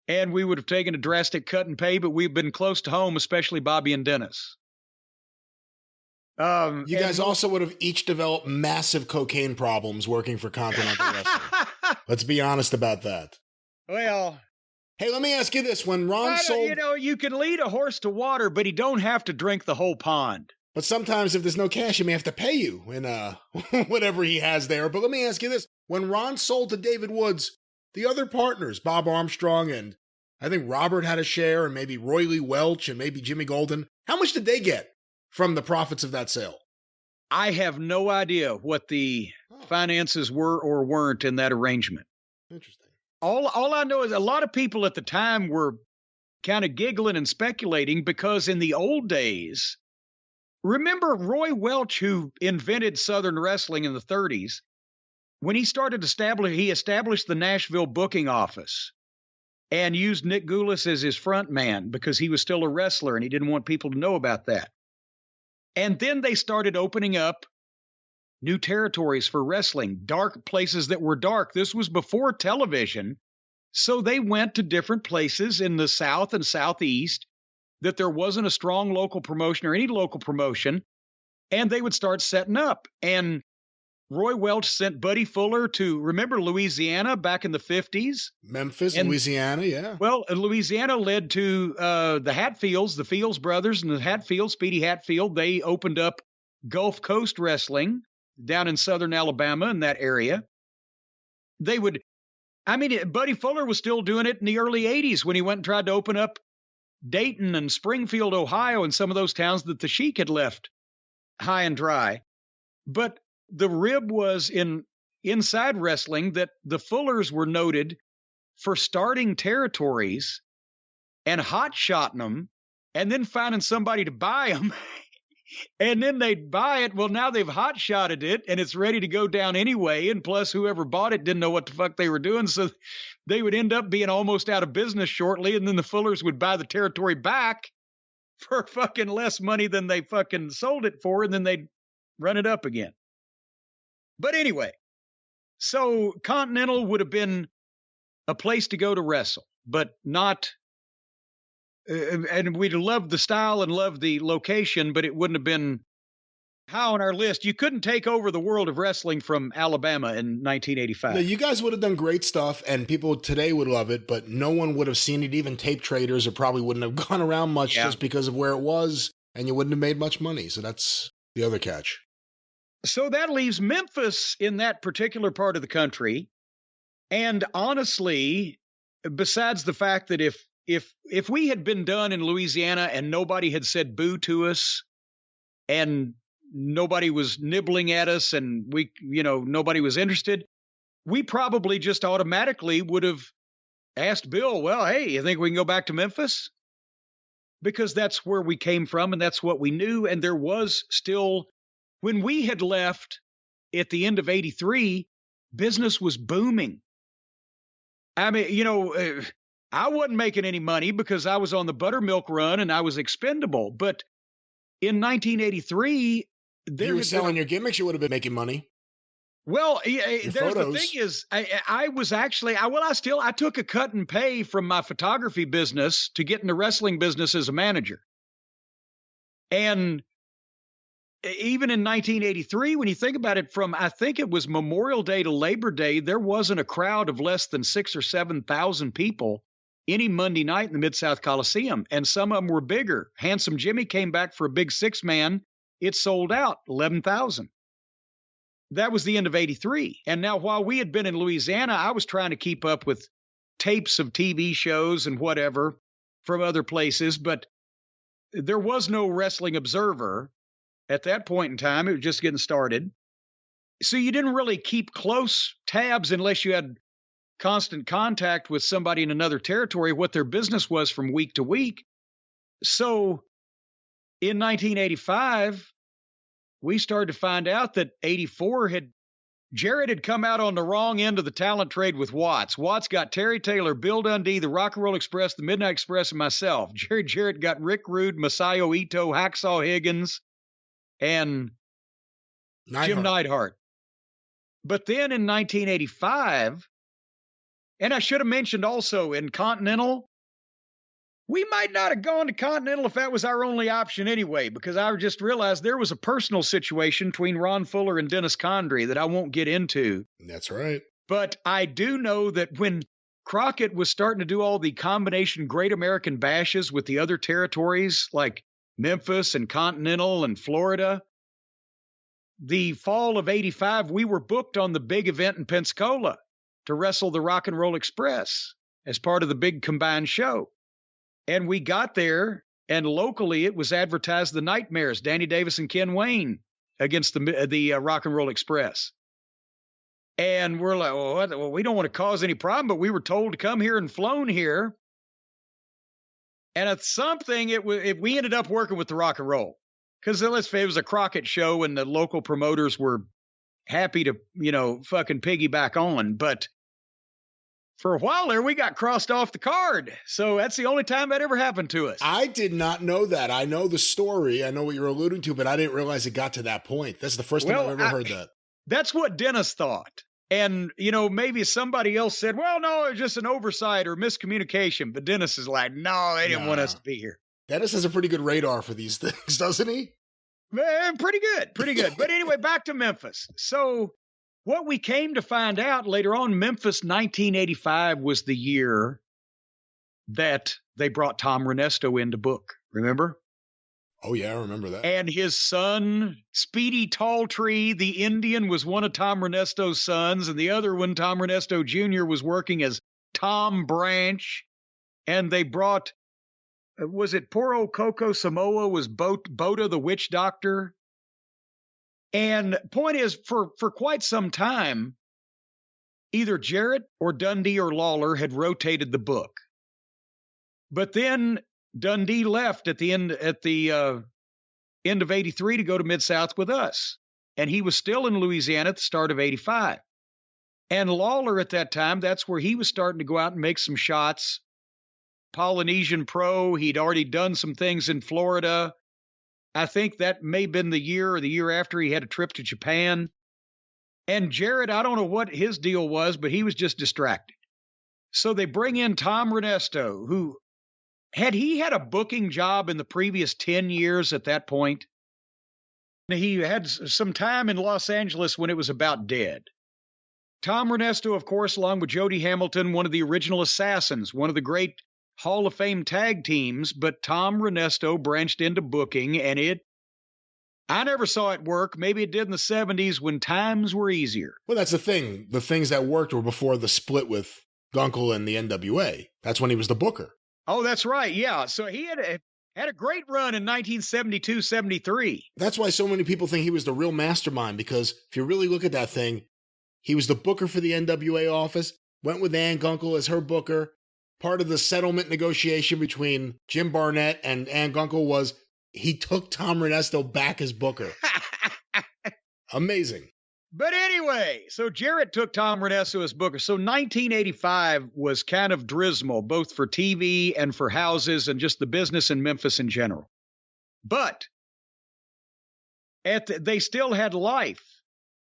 And we would have taken a drastic cut in pay, but we've been close to home, especially Bobby and Dennis.
You guys also would have each developed massive cocaine problems working for Continental Wrestling. Let's be honest about that.
Well,
hey, let me ask you this. When Ron sold...
you can lead a horse to water, but he don't have to drink the whole pond.
But sometimes if there's no cash, he may have to pay you in whatever he has there. But let me ask you this. When Ron sold to David Woods, the other partners, Bob Armstrong and I think Robert had a share, and maybe Roy Lee Welch and maybe Jimmy Golden, how much did they get from the profits of that sale?
I have no idea what the finances were or weren't in that arrangement.
Interesting.
All I know is a lot of people at the time were kind of giggling and speculating because in the old days, remember Roy Welch, who invented Southern wrestling in the 30s, when he started he established the Nashville booking office and used Nick Goulas as his front man because he was still a wrestler and he didn't want people to know about that. And then they started opening up new territories for wrestling, dark places that were dark. This was before television. So they went to different places in the South and Southeast that there wasn't a strong local promotion or any local promotion, and they would start setting up. And Roy Welch sent Buddy Fuller to, remember Louisiana back in the 50s?
Memphis, Louisiana, yeah.
Well, Louisiana led to the Hatfields, the Fields brothers, and the Hatfield, Speedy Hatfield. They opened up Gulf Coast Wrestling down in southern Alabama in that area. Buddy Fuller was still doing it in the early 80s when he went and tried to open up Dayton and Springfield, Ohio, and some of those towns that the Sheik had left high and dry. But the rib was inside wrestling that the Fullers were noted for starting territories and hot-shotting them and then finding somebody to buy them. And then they'd buy it. Well, now they've hot-shotted it and it's ready to go down anyway. And plus whoever bought it didn't know what the fuck they were doing. So they would end up being almost out of business shortly. And then the Fullers would buy the territory back for fucking less money than they fucking sold it for. And then they'd run it up again. But anyway, so Continental would have been a place to go to wrestle, but not, and we'd love the style and love the location, but it wouldn't have been high on our list. You couldn't take over the world of wrestling from Alabama in 1985.
No, you guys would have done great stuff, and people today would love it, but no one would have seen it. Even tape traders, it probably wouldn't have gone around much just because of where it was, and you wouldn't have made much money. So that's the other catch.
So that leaves Memphis in that particular part of the country. And honestly, besides the fact that if we had been done in Louisiana and nobody had said boo to us and nobody was nibbling at us and nobody was interested, we probably just automatically would have asked Bill, well, hey, you think we can go back to Memphis? Because that's where we came from and that's what we knew. And there was still, when we had left at the end of 83, business was booming. I mean, I wasn't making any money because I was on the buttermilk run and I was expendable. But in 1983,
you were selling your gimmicks, you would have been making money.
Well, the thing is, I took a cut in pay from my photography business to get in the wrestling business as a manager. And even in 1983, when you think about it, from I think it was Memorial Day to Labor Day, there wasn't a crowd of less than 6,000 or 7,000 people any Monday night in the Mid-South Coliseum. And some of them were bigger. Handsome Jimmy came back for a big 6-man. It sold out 11,000. That was the end of 83. And now while we had been in Louisiana, I was trying to keep up with tapes of TV shows and whatever from other places. But there was no Wrestling Observer at that point in time. It was just getting started. So you didn't really keep close tabs unless you had constant contact with somebody in another territory, what their business was from week to week. So in 1985, we started to find out that 84 Jarrett had come out on the wrong end of the talent trade with Watts. Watts got Terry Taylor, Bill Dundee, the Rock and Roll Express, the Midnight Express, and myself. Jerry Jarrett got Rick Rude, Masayo Ito, Hacksaw Higgins, and Jim Neidhart. But then in 1985, and I should have mentioned also in Continental, we might not have gone to Continental if that was our only option anyway, because I just realized there was a personal situation between Ron Fuller and Dennis Condrey that I won't get into.
That's right.
But I do know that when Crockett was starting to do all the combination Great American Bashes with the other territories like Memphis and Continental and Florida, the fall of 85, we were booked on the big event in Pensacola to wrestle the Rock and Roll Express as part of the big combined show. And we got there, and locally it was advertised the Nightmares, Danny Davis and Ken Wayne, against the Rock and Roll Express. And we're like, well, we don't want to cause any problem, but we were told to come here and flown here. And at something, we ended up working with the Rock and Roll. Because let's say it was a Crockett show, and the local promoters were happy to, fucking piggyback on. But for a while there, we got crossed off the card. So that's the only time that ever happened to us.
I did not know that. I know the story. I know what you're alluding to, but I didn't realize it got to that point. That's the first time I've ever heard that.
That's what Dennis thought. And, maybe somebody else said, well, no, it was just an oversight or miscommunication. But Dennis is like, no, they didn't want us to be here.
Dennis has a pretty good radar for these things, doesn't he?
Pretty good. But anyway, back to Memphis. So what we came to find out later on, Memphis 1985 was the year that they brought Tom Renesto in to book. Remember?
Oh, yeah, I remember that.
And his son, Speedy Talltree, the Indian, was one of Tom Renesto's sons. And the other one, Tom Renesto Jr., was working as Tom Branch. And they brought, was it poor old Coco Samoa was Boda the Witch Doctor? And point is, for quite some time, either Jarrett or Dundee or Lawler had rotated the book. But then Dundee left at the end of 83 to go to Mid-South with us. And he was still in Louisiana at the start of 85. And Lawler at that time, that's where he was starting to go out and make some shots. Polynesian Pro, he'd already done some things in Florida. I think that may have been the year or the year after he had a trip to Japan. And Jarrett, I don't know what his deal was, but he was just distracted. So they bring in Tom Renesto, who had a booking job in the previous 10 years at that point. He had some time in Los Angeles when it was about dead. Tom Renesto, of course, along with Jody Hamilton, one of the original Assassins, one of the great Hall of Fame tag teams, but Tom Renesto branched into booking, and I never saw it work. Maybe it did in the 70s when times were easier.
Well, that's the thing. The things that worked were before the split with Gunkel and the NWA. That's when he was the booker.
Oh, that's right. Yeah. So he had a great run in 1972-73.
That's why so many people think he was the real mastermind, because if you really look at that thing, he was the booker for the NWA office, went with Ann Gunkel as her booker. Part of the settlement negotiation between Jim Barnett and Ann Gunkel was he took Tom Renesto back as booker. Amazing.
But anyway, so Jarrett took Tom Renesto as booker. So 1985 was kind of dismal, both for TV and for houses and just the business in Memphis in general. But they still had life,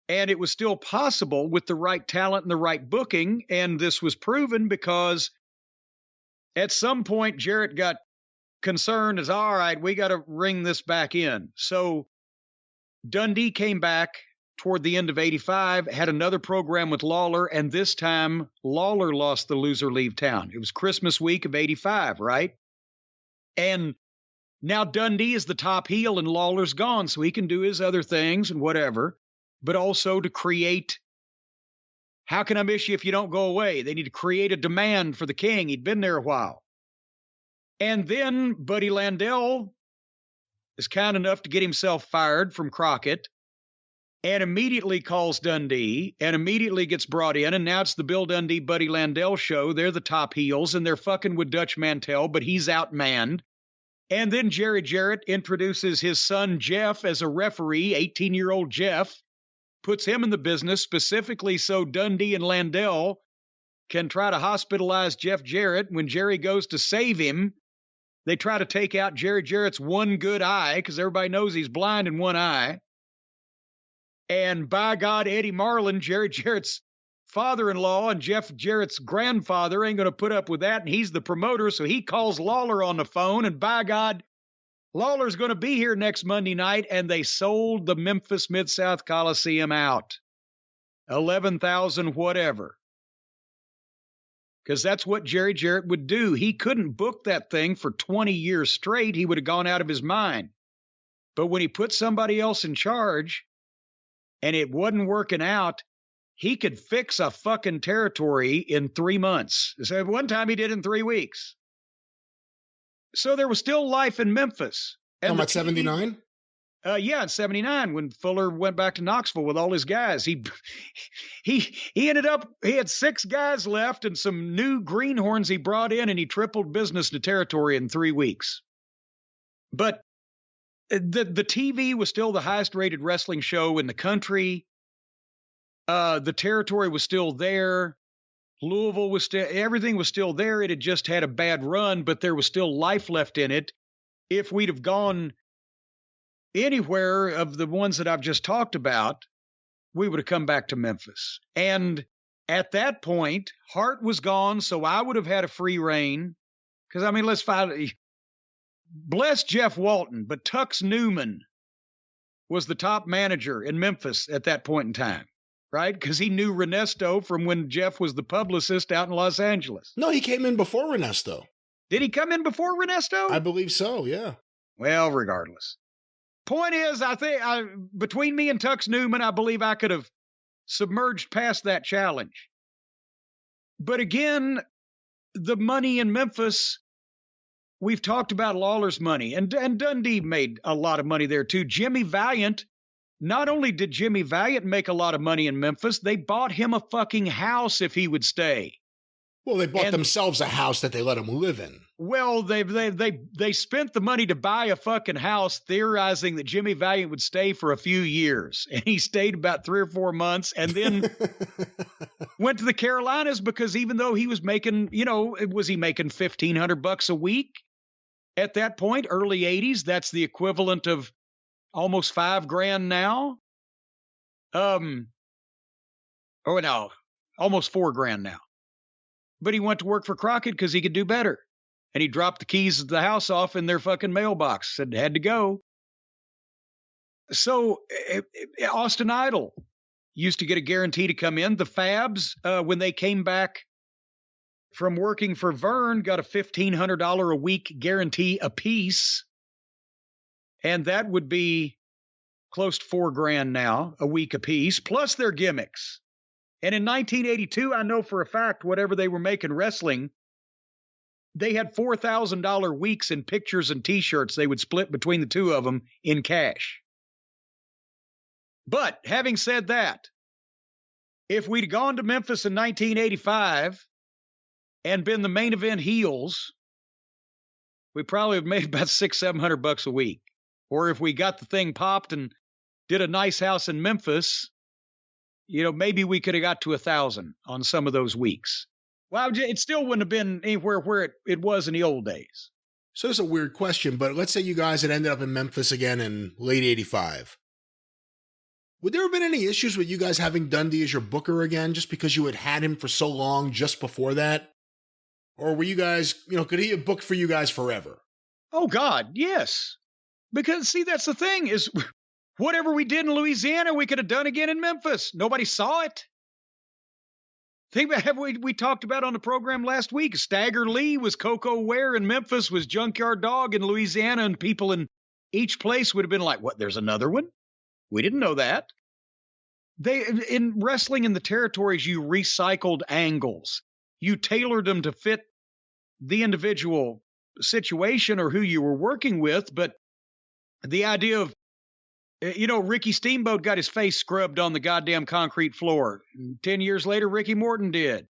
and it was still possible with the right talent and the right booking. And this was proven because at some point, Jarrett got concerned as, all right, we got to ring this back in. So Dundee came back toward the end of 85, had another program with Lawler, and this time Lawler lost the Loser Leave Town. It was Christmas week of 85, right? And now Dundee is the top heel and Lawler's gone, so he can do his other things and whatever, but also to create, how can I miss you if you don't go away? They need to create a demand for the king. He'd been there a while. And then Buddy Landell is kind enough to get himself fired from Crockett and immediately calls Dundee and immediately gets brought in. And now it's the Bill Dundee, Buddy Landell show. They're the top heels and they're fucking with Dutch Mantell, but he's outmanned. And then Jerry Jarrett introduces his son Jeff as a referee, 18-year-old Jeff, puts him in the business specifically so Dundee and Landell can try to hospitalize Jeff Jarrett. When Jerry goes to save him, they try to take out Jerry Jarrett's one good eye because everybody knows he's blind in one eye. And by God, Eddie Marlin, Jerry Jarrett's father-in-law and Jeff Jarrett's grandfather, ain't going to put up with that. And he's the promoter, so he calls Lawler on the phone. And by God, Lawler's going to be here next Monday night. And they sold the Memphis Mid-South Coliseum out. 11,000 whatever. Because that's what Jerry Jarrett would do. He couldn't book that thing for 20 years straight. He would have gone out of his mind. But when he put somebody else in charge and it wasn't working out, he could fix a fucking territory in 3 months. So one time he did in 3 weeks. So there was still life in Memphis.
Talking about 79?
Yeah, in 79 when Fuller went back to Knoxville with all his guys. He ended up, he had 6 guys left and some new greenhorns he brought in, and he tripled business to territory in 3 weeks. But the TV was still the highest rated wrestling show in the country. The territory was still there. Louisville was still, everything was still there. It had just had a bad run, but there was still life left in it. If we'd have gone anywhere of the ones that I've just talked about, we would have come back to Memphis. And at that point, Hart was gone, so I would have had a free reign. Because, I mean, let's find, bless Jeff Walton, but Tux Newman was the top manager in Memphis at that point in time, right? Because he knew Ernesto from when Jeff was the publicist out in Los Angeles.
No, he came in before Ernesto.
Did he come in before Ernesto?
I believe so, yeah.
Well, regardless. Point is, I think between me and Tux Newman, I believe I could have submerged past that challenge. But again, the money in Memphis, we've talked about Lawler's money, and Dundee made a lot of money there too. Jimmy Valiant, not only did Jimmy Valiant make a lot of money in Memphis, they bought him a fucking house if he would stay.
Well, they bought themselves a house that they let him live in.
Well, they spent the money to buy a fucking house, theorizing that Jimmy Valiant would stay for a few years. And he stayed about 3 or 4 months and then went to the Carolinas because even though he was making, was he making $1,500 a week at that point, early 80s? That's the equivalent of almost $5,000 now. Almost $4,000 now. But he went to work for Crockett because he could do better. And he dropped the keys of the house off in their fucking mailbox. Said had to go. So Austin Idol used to get a guarantee to come in. The Fabs, when they came back from working for Vern, got a $1,500 a week guarantee apiece. And that would be close to $4,000 now, a week apiece, plus their gimmicks. And in 1982, I know for a fact, whatever they were making wrestling, they had $4,000 weeks in pictures and T-shirts they would split between the two of them in cash. But having said that, if we'd gone to Memphis in 1985 and been the main event heels, we probably have made about $600-700 a week. Or if we got the thing popped and did a nice house in Memphis, maybe we could have got to 1,000 on some of those weeks. Well, it still wouldn't have been anywhere where it was in the old days.
So it's a weird question, but let's say you guys had ended up in Memphis again in late 85. Would there have been any issues with you guys having Dundee as your booker again, just because you had him for so long just before that? Or were you guys, could he have booked for you guys forever?
Oh, God, yes. Because, see, that's the thing is whatever we did in Louisiana, we could have done again in Memphis. Nobody saw it. Think about we talked about on the program last week. Stagger Lee was Coco Ware in Memphis, was Junkyard Dog in Louisiana, and people in each place would have been like, what, there's another one? We didn't know that. In wrestling in the territories, you recycled angles. You tailored them to fit the individual situation or who you were working with, but The idea of, Ricky Steamboat got his face scrubbed on the goddamn concrete floor. 10 years later, Ricky Morton did.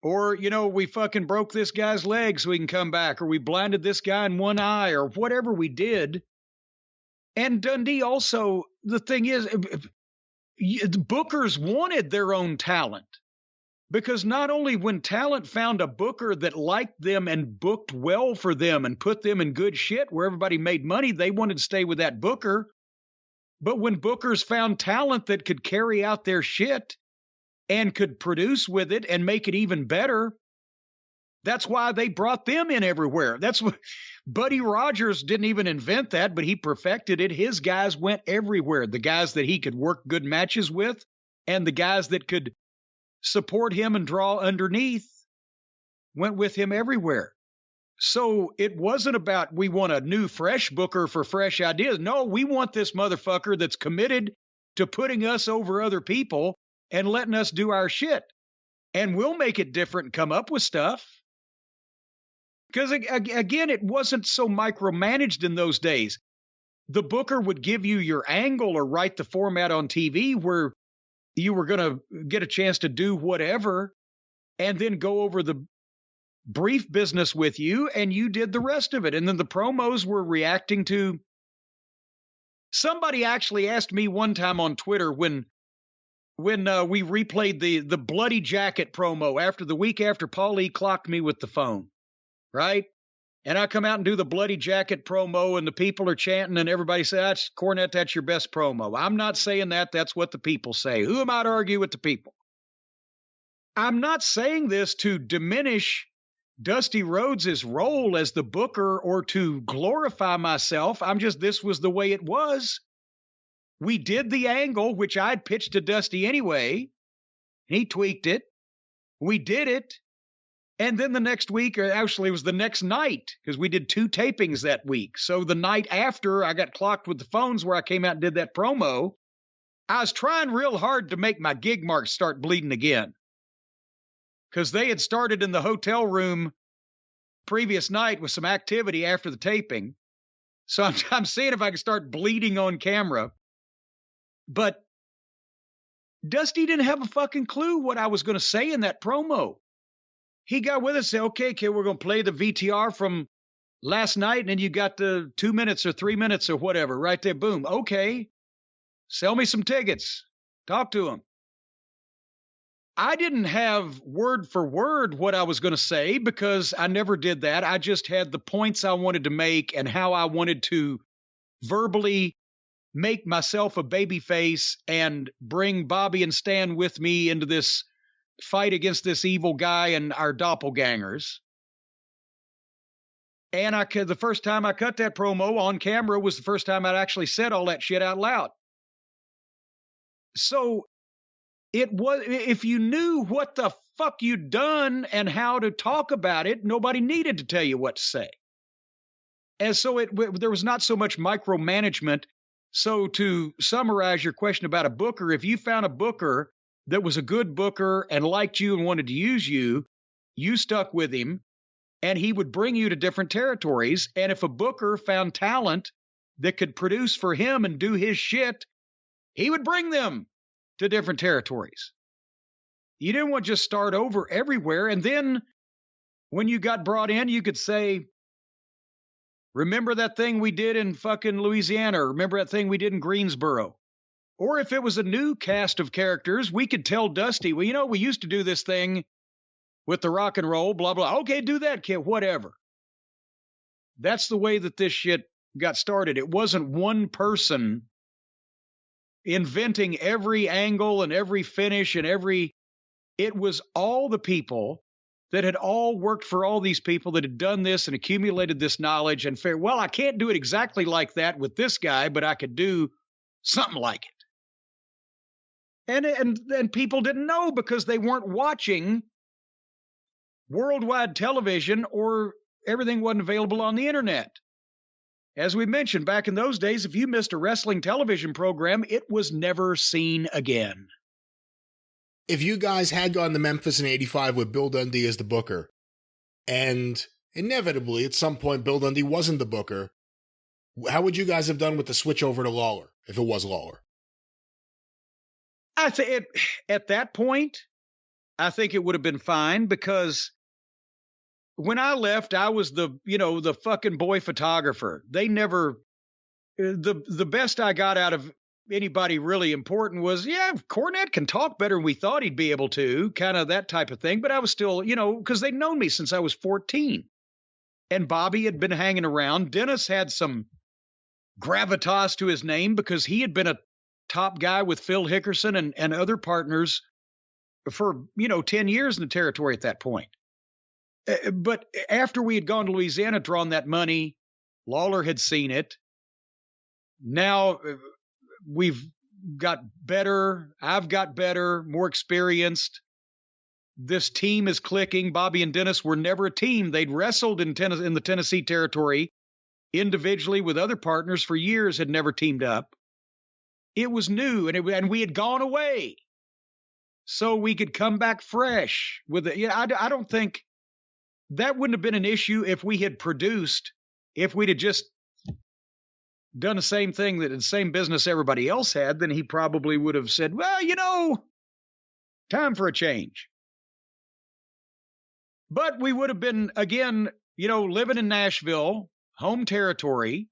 Or, we fucking broke this guy's leg so he can come back, or we blinded this guy in one eye, or whatever we did. And Dundee also, the thing is, the bookers wanted their own talent. Because not only when talent found a booker that liked them and booked well for them and put them in good shit where everybody made money, they wanted to stay with that booker. But when bookers found talent that could carry out their shit and could produce with it and make it even better, that's why they brought them in everywhere. That's what Buddy Rogers didn't even invent that, but he perfected it. His guys went everywhere. The guys that he could work good matches with and the guys that could support him and draw underneath went with him everywhere. So it wasn't about we want a new fresh booker for fresh ideas. No, we want this motherfucker that's committed to putting us over other people and letting us do our shit. And we'll make it different and come up with stuff. Because again, it wasn't so micromanaged in those days. The booker would give you your angle or write the format on TV where you were going to get a chance to do whatever and then go over the brief business with you, and you did the rest of it. And then the promos were reacting to. Somebody actually asked me one time on Twitter when we replayed the Bloody Jacket promo after the week after Paulie clocked me with the phone, right? And I come out and do the Bloody Jacket promo, and the people are chanting, and everybody says, Cornette, that's your best promo. I'm not saying that. That's what the people say. Who am I to argue with the people? I'm not saying this to diminish Dusty Rhodes' role as the booker or to glorify myself. This was the way it was. We did the angle, which I'd pitched to Dusty anyway. He tweaked it. We did it. And then the next week, or actually it was the next night, because we did 2 tapings that week. So the night after I got clocked with the phones where I came out and did that promo, I was trying real hard to make my gig marks start bleeding again. Because they had started in the hotel room previous night with some activity after the taping. So I'm seeing if I can start bleeding on camera. But Dusty didn't have a fucking clue what I was going to say in that promo. He got with us and said, okay, kid, we're going to play the VTR from last night, and then you got the 2 minutes or 3 minutes or whatever right there. Boom. Okay. Sell me some tickets. Talk to him. I didn't have word for word what I was going to say because I never did that. I just had the points I wanted to make and how I wanted to verbally make myself a babyface and bring Bobby and Stan with me into this fight against this evil guy and our doppelgangers. And the first time I cut that promo on camera was the first time I'd actually said all that shit out loud. So it was, if you knew what the fuck you'd done and how to talk about it, nobody needed to tell you what to say. And so there was not so much micromanagement. So to summarize your question about a booker, if you found a booker that was a good booker and liked you and wanted to use you, you stuck with him, and he would bring you to different territories. And if a booker found talent that could produce for him and do his shit, he would bring them to different territories. You didn't want to just start over everywhere. And then when you got brought in, you could say, remember that thing we did in fucking Louisiana? Or remember that thing we did in Greensboro? Or if it was a new cast of characters, we could tell Dusty, well, we used to do this thing with the rock and roll, blah, blah. Okay, do that, kid, whatever. That's the way that this shit got started. It wasn't one person inventing every angle and every finish and it was all the people that had all worked for all these people that had done this and accumulated this knowledge and well, I can't do it exactly like that with this guy, but I could do something like it. And people didn't know because they weren't watching worldwide television or everything wasn't available on the internet. As we mentioned, back in those days, if you missed a wrestling television program, it was never seen again.
If you guys had gone to Memphis in 85 with Bill Dundee as the booker, and inevitably at some point Bill Dundee wasn't the booker, How would you guys have done with the switch over to Lawler if it was Lawler?
I think at that point, I think it would have been fine because when I left, I was the fucking boy photographer. They never, the best I got out of anybody really important was, yeah, Cornette can talk better than we thought he'd be able to, kind of that type of thing. But I was still, because they'd known me since I was 14. And Bobby had been hanging around. Dennis had some gravitas to his name because he had been a top guy with Phil Hickerson and other partners for, 10 years in the territory at that point. But after we had gone to Louisiana, drawn that money, Lawler had seen it. Now we've got better. I've got better, more experienced. This team is clicking. Bobby and Dennis were never a team. They'd wrestled in the Tennessee territory individually with other partners for years, had never teamed up. It was new, and we had gone away, so we could come back fresh with it. I don't think that wouldn't have been an issue if we had produced, if we'd have just done the same thing, the same business everybody else had. Then he probably would have said, well, time for a change. But we would have been, again, living in Nashville, home territory.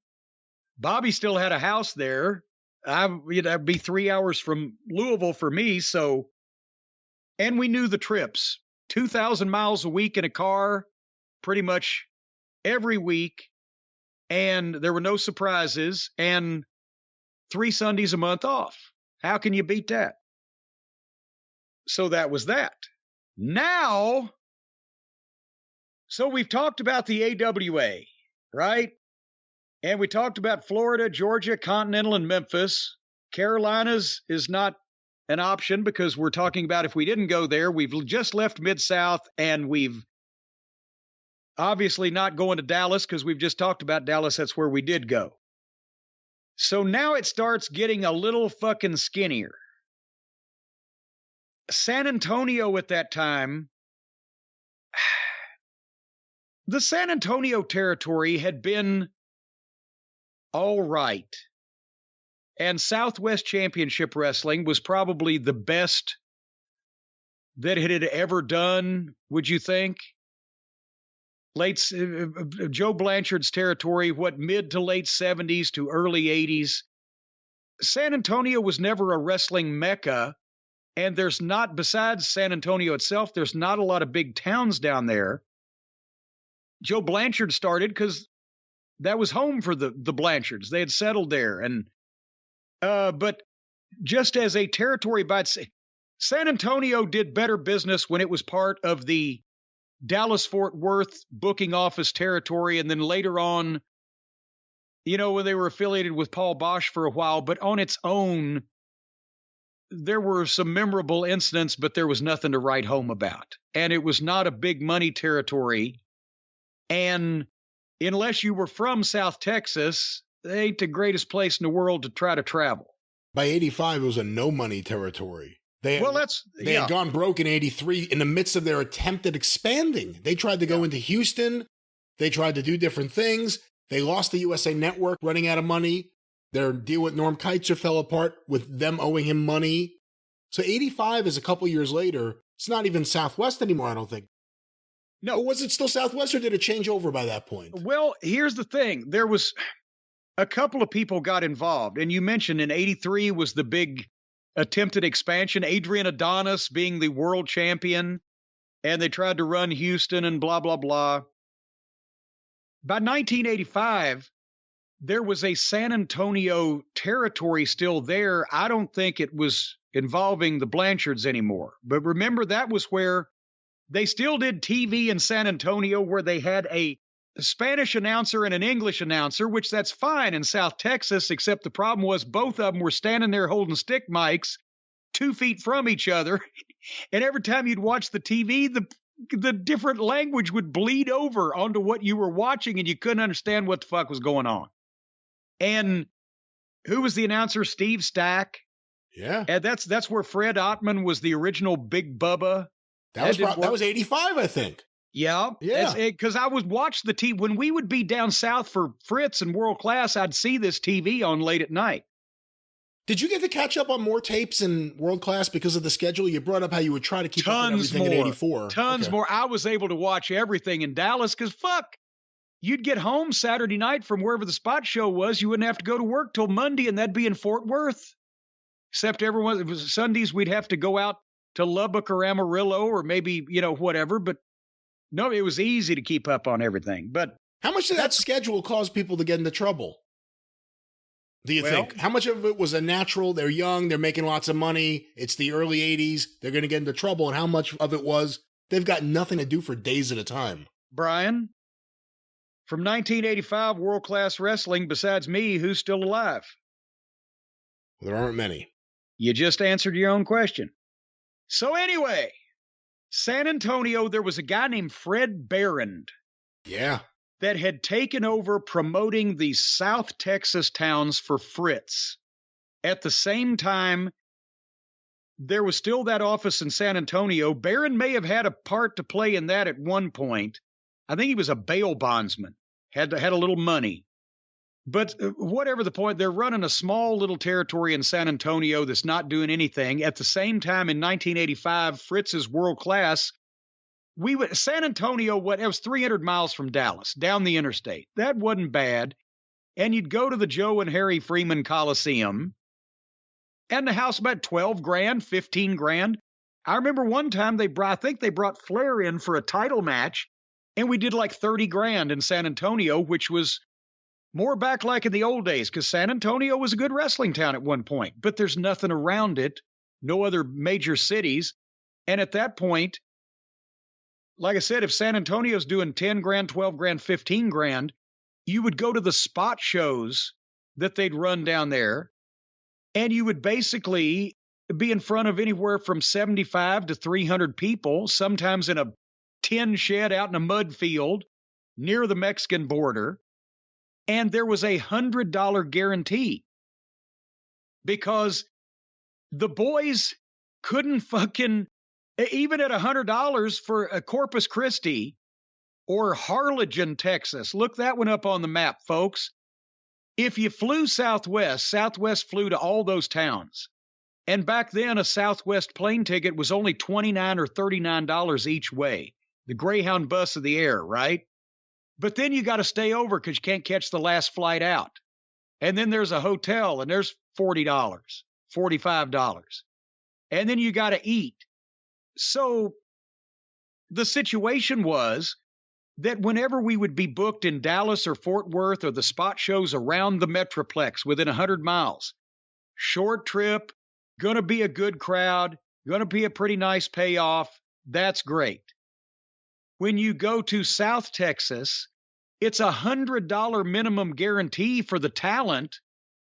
Bobby still had a house there. That'd be 3 hours from Louisville for me. So, and we knew the trips, 2,000 miles a week in a car, pretty much every week. And there were no surprises, and 3 Sundays a month off. How can you beat that? So that was that. Now, so we've talked about the AWA, right? And we talked about Florida, Georgia, Continental, and Memphis. Carolinas is not an option because we're talking about if we didn't go there. We've just left Mid-South, and we've obviously not going to Dallas because we've just talked about Dallas. That's where we did go. So now it starts getting a little fucking skinnier. San Antonio at that time, the San Antonio territory had been all right. And Southwest Championship Wrestling was probably the best that it had ever done, would you think? Joe Blanchard's territory, mid to late 70s to early 80s. San Antonio was never a wrestling mecca, and besides San Antonio itself, there's not a lot of big towns down there. Joe Blanchard started because that was home for the Blanchards. They had settled there. But just as a territory San Antonio did better business when it was part of the Dallas-Fort Worth booking office territory. And then later on, when they were affiliated with Paul Bosch for a while, but on its own, there were some memorable incidents, but there was nothing to write home about. And it was not a big money territory. And unless you were from South Texas, it ain't the greatest place in the world to try to travel.
By 85, it was a no-money territory. They had gone broke in 83 in the midst of their attempt at expanding. They tried to go into Houston. They tried to do different things. They lost the USA Network running out of money. Their deal with Norm Kietzer fell apart with them owing him money. So 85 is a couple years later. It's not even Southwest anymore, I don't think. No. Or was it still Southwest, or did it change over by that point?
Well, here's the thing. There was a couple of people got involved. And you mentioned in 83 was the big attempted expansion, Adrian Adonis being the world champion, and they tried to run Houston and blah, blah, blah. By 1985, there was a San Antonio territory still there. I don't think it was involving the Blanchards anymore. But remember, that was where they still did TV in San Antonio, where they had a Spanish announcer and an English announcer, which that's fine in South Texas, except the problem was both of them were standing there holding stick mics 2 feet from each other. And every time you'd watch the TV, the different language would bleed over onto what you were watching, and you couldn't understand what the fuck was going on. And who was the announcer? Steve Stack.
Yeah.
And that's where Fred Ottman was the original Big Bubba.
That was 85, I think.
Yeah,
Yeah.
because I would watch the TV when we would be down south for Fritz and World Class. I'd see this TV on late at night.
Did you get to catch up on more tapes in World Class because of the schedule? You brought up how you would try to keep up with everything in 84.
Tons more. I was able to watch everything in Dallas because fuck, you'd get home Saturday night from wherever the spot show was. You wouldn't have to go to work till Monday, and that'd be in Fort Worth. Except it was Sundays, we'd have to go out to Lubbock or Amarillo or maybe, whatever. But no, it was easy to keep up on everything. But
how much did that schedule cause people to get into trouble? Do you think? How much of it was a natural, they're young, they're making lots of money, it's the early 80s, they're going to get into trouble, and how much of it was they've got nothing to do for days at a time?
Brian, from 1985 World Class Wrestling, besides me, who's still alive?
There aren't many.
You just answered your own question. So anyway, San Antonio, there was a guy named Fred Barrand.
Yeah.
That had taken over promoting the South Texas towns for Fritz. At the same time, there was still that office in San Antonio. Barron may have had a part to play in that at one point. I think he was a bail bondsman, had a little money. But whatever the point, they're running a small little territory in San Antonio that's not doing anything. At the same time, in 1985, Fritz's World Class, San Antonio, it was 300 miles from Dallas, down the interstate. That wasn't bad. And you'd go to the Joe and Harry Freeman Coliseum, and the house about 12 grand, 15 grand. I remember one time I think they brought Flair in for a title match, and we did like 30 grand in San Antonio, which was more back like in the old days, because San Antonio was a good wrestling town at one point, but there's nothing around it, no other major cities. And at that point, like I said, if San Antonio's doing 10 grand, 12 grand, 15 grand, you would go to the spot shows that they'd run down there, and you would basically be in front of anywhere from 75 to 300 people, sometimes in a tin shed out in a mud field near the Mexican border. And there was a $100 guarantee because the boys couldn't fucking, even at $100 for a Corpus Christi or Harlingen, Texas. Look that one up on the map, folks. If you flew Southwest flew to all those towns. And back then, a Southwest plane ticket was only $29 or $39 each way. The Greyhound bus of the air, right? But then you got to stay over because you can't catch the last flight out. And then there's a hotel, and there's $40, $45. And then you got to eat. So the situation was that whenever we would be booked in Dallas or Fort Worth or the spot shows around the Metroplex within 100 miles, short trip, going to be a good crowd, going to be a pretty nice payoff, that's great. When you go to South Texas, it's $100 minimum guarantee for the talent,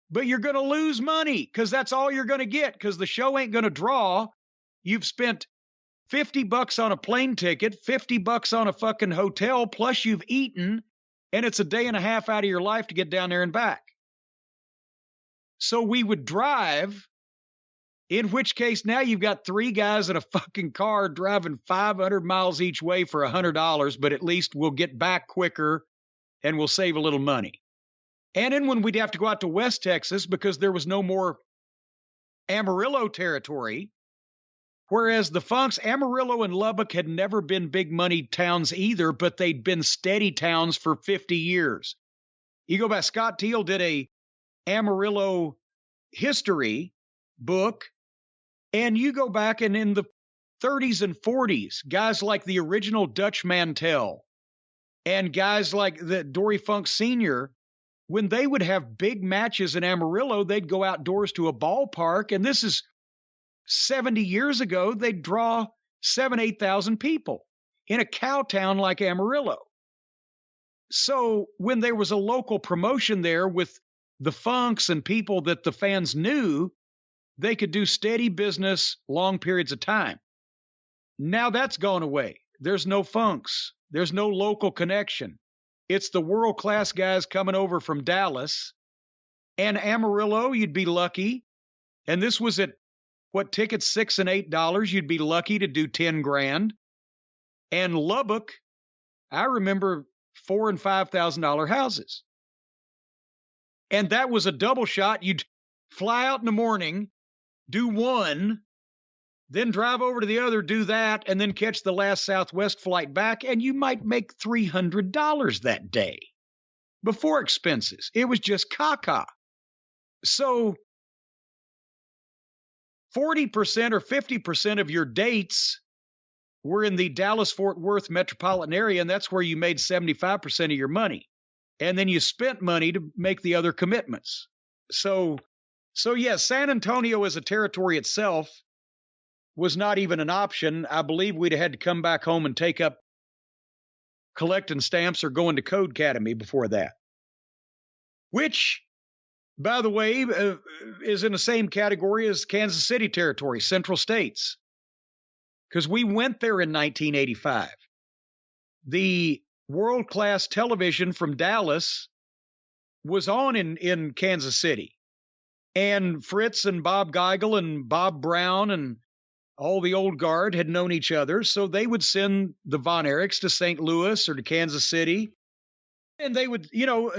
but you're going to lose money because that's all you're going to get because the show ain't going to draw. You've spent $50 on a plane ticket, $50 on a fucking hotel, plus you've eaten, and it's a day and a half out of your life to get down there and back. So we would drive, in which case now you've got three guys in a fucking car driving 500 miles each way for $100, but at least we'll get back quicker and we'll save a little money. And then when we'd have to go out to West Texas because there was no more Amarillo territory, whereas the Funks, Amarillo and Lubbock had never been big money towns either, but they'd been steady towns for 50 years. You go back, Scott Teal did a Amarillo history book, and you go back and in the 30s and 40s, guys like the original Dutch Mantell and guys like the Dory Funk Sr., when they would have big matches in Amarillo, they'd go outdoors to a ballpark, and this is 70 years ago, they'd draw 8,000 people in a cow town like Amarillo. So when there was a local promotion there with the Funks and people that the fans knew, they could do steady business long periods of time. Now that's gone away. There's no Funks. There's no local connection. It's the world-class guys coming over from Dallas. And Amarillo, you'd be lucky. And this was at, tickets $6 and $8. You'd be lucky to do 10 grand. And Lubbock, I remember $4,000 and $5,000 houses. And that was a double shot. You'd fly out in the morning, do one, then drive over to the other, do that, and then catch the last Southwest flight back, and you might make $300 that day before expenses. It was just caca. So 40% or 50% of your dates were in the Dallas-Fort Worth metropolitan area, and that's where you made 75% of your money. And then you spent money to make the other commitments. So yes, San Antonio as a territory itself was not even an option. I believe we'd have had to come back home and take up collecting stamps or going to Code Academy before that. Which, by the way, is in the same category as Kansas City territory, Central States. Because we went there in 1985. The world-class television from Dallas was on in Kansas City. And Fritz and Bob Geigel and Bob Brown and all the old guard had known each other, so they would send the Von Erichs to St. Louis or to Kansas City. And they would,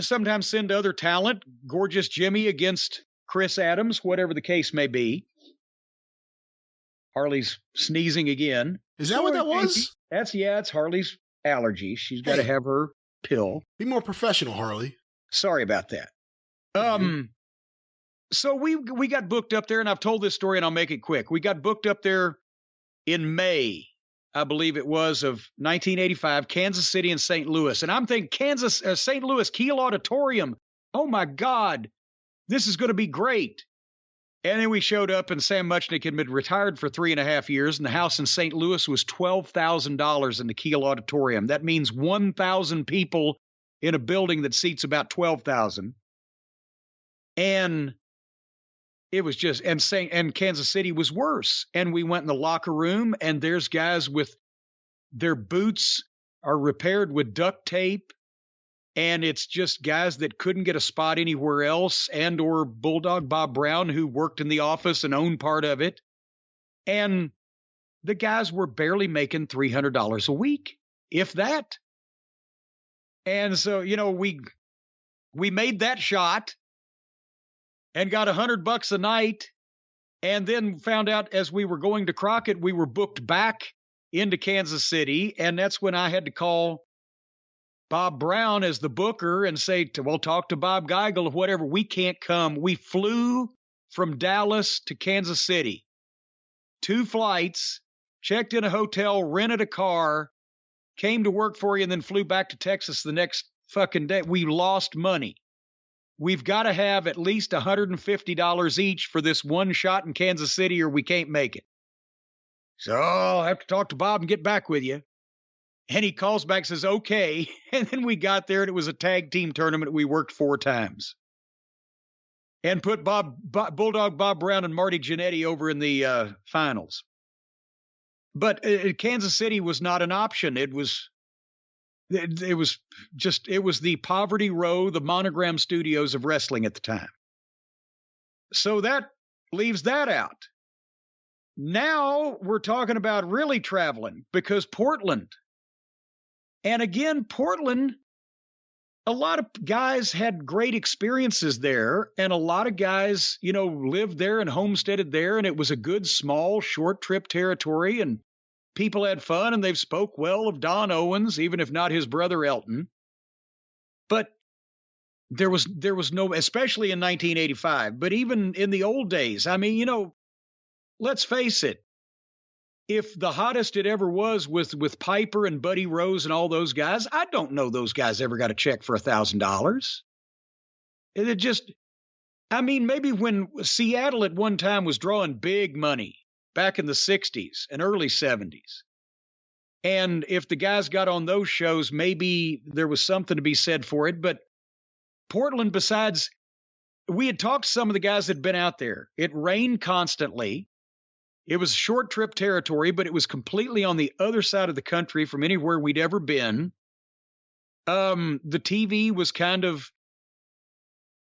sometimes send other talent, Gorgeous Jimmy against Chris Adams, whatever the case may be. Harley's sneezing again.
Is that what that was?
It's Harley's allergy. She's got to have her pill.
Be more professional, Harley.
Sorry about that. So we got booked up there, and I've told this story, and I'll make it quick. We got booked up there in May, I believe it was, of 1985, Kansas City and St. Louis. And I'm thinking St. Louis Kiel Auditorium. Oh, my God, this is going to be great. And then we showed up, and Sam Muchnick had been retired for 3.5 years, and the house in St. Louis was $12,000 in the Kiel Auditorium. That means 1,000 people in a building that seats about 12,000. And it was just, and Kansas City was worse. And we went in the locker room, and there's guys with their boots are repaired with duct tape. And it's just guys that couldn't get a spot anywhere else, and or Bulldog Bob Brown, who worked in the office and owned part of it. And the guys were barely making $300 a week, if that. And so, we made that shot and got $100 a night, and then found out as we were going to Crockett, we were booked back into Kansas City. And that's when I had to call Bob Brown as the booker and say, talk to Bob Geigel or whatever. We can't come. We flew from Dallas to Kansas City, 2 flights, checked in a hotel, rented a car, came to work for you, and then flew back to Texas the next fucking day. We lost money. We've got to have at least $150 each for this one shot in Kansas City, or we can't make it. So I'll have to talk to Bob and get back with you. And he calls back, says, okay. And then we got there, and it was a tag team tournament. We worked 4 times. And put Bulldog Bob Brown and Marty Jannetty over in the finals. But Kansas City was not an option. It was the Poverty Row, the Monogram Studios of wrestling at the time. So that leaves that out. Now we're talking about really traveling, because Portland. And again, Portland, a lot of guys had great experiences there, and a lot of guys, lived there and homesteaded there, and it was a good, small, short trip territory, and people had fun, and they've spoke well of Don Owens, even if not his brother Elton. But there was no, especially in 1985, but even in the old days, let's face it. If the hottest it ever was with Piper and Buddy Rose and all those guys, I don't know those guys ever got a check for $1,000. It just, maybe when Seattle at one time was drawing big money back in the 60s and early 70s. And if the guys got on those shows, maybe there was something to be said for it. But Portland, besides, we had talked to some of the guys that had been out there. It rained constantly. It was short trip territory, but it was completely on the other side of the country from anywhere we'd ever been. The TV was kind of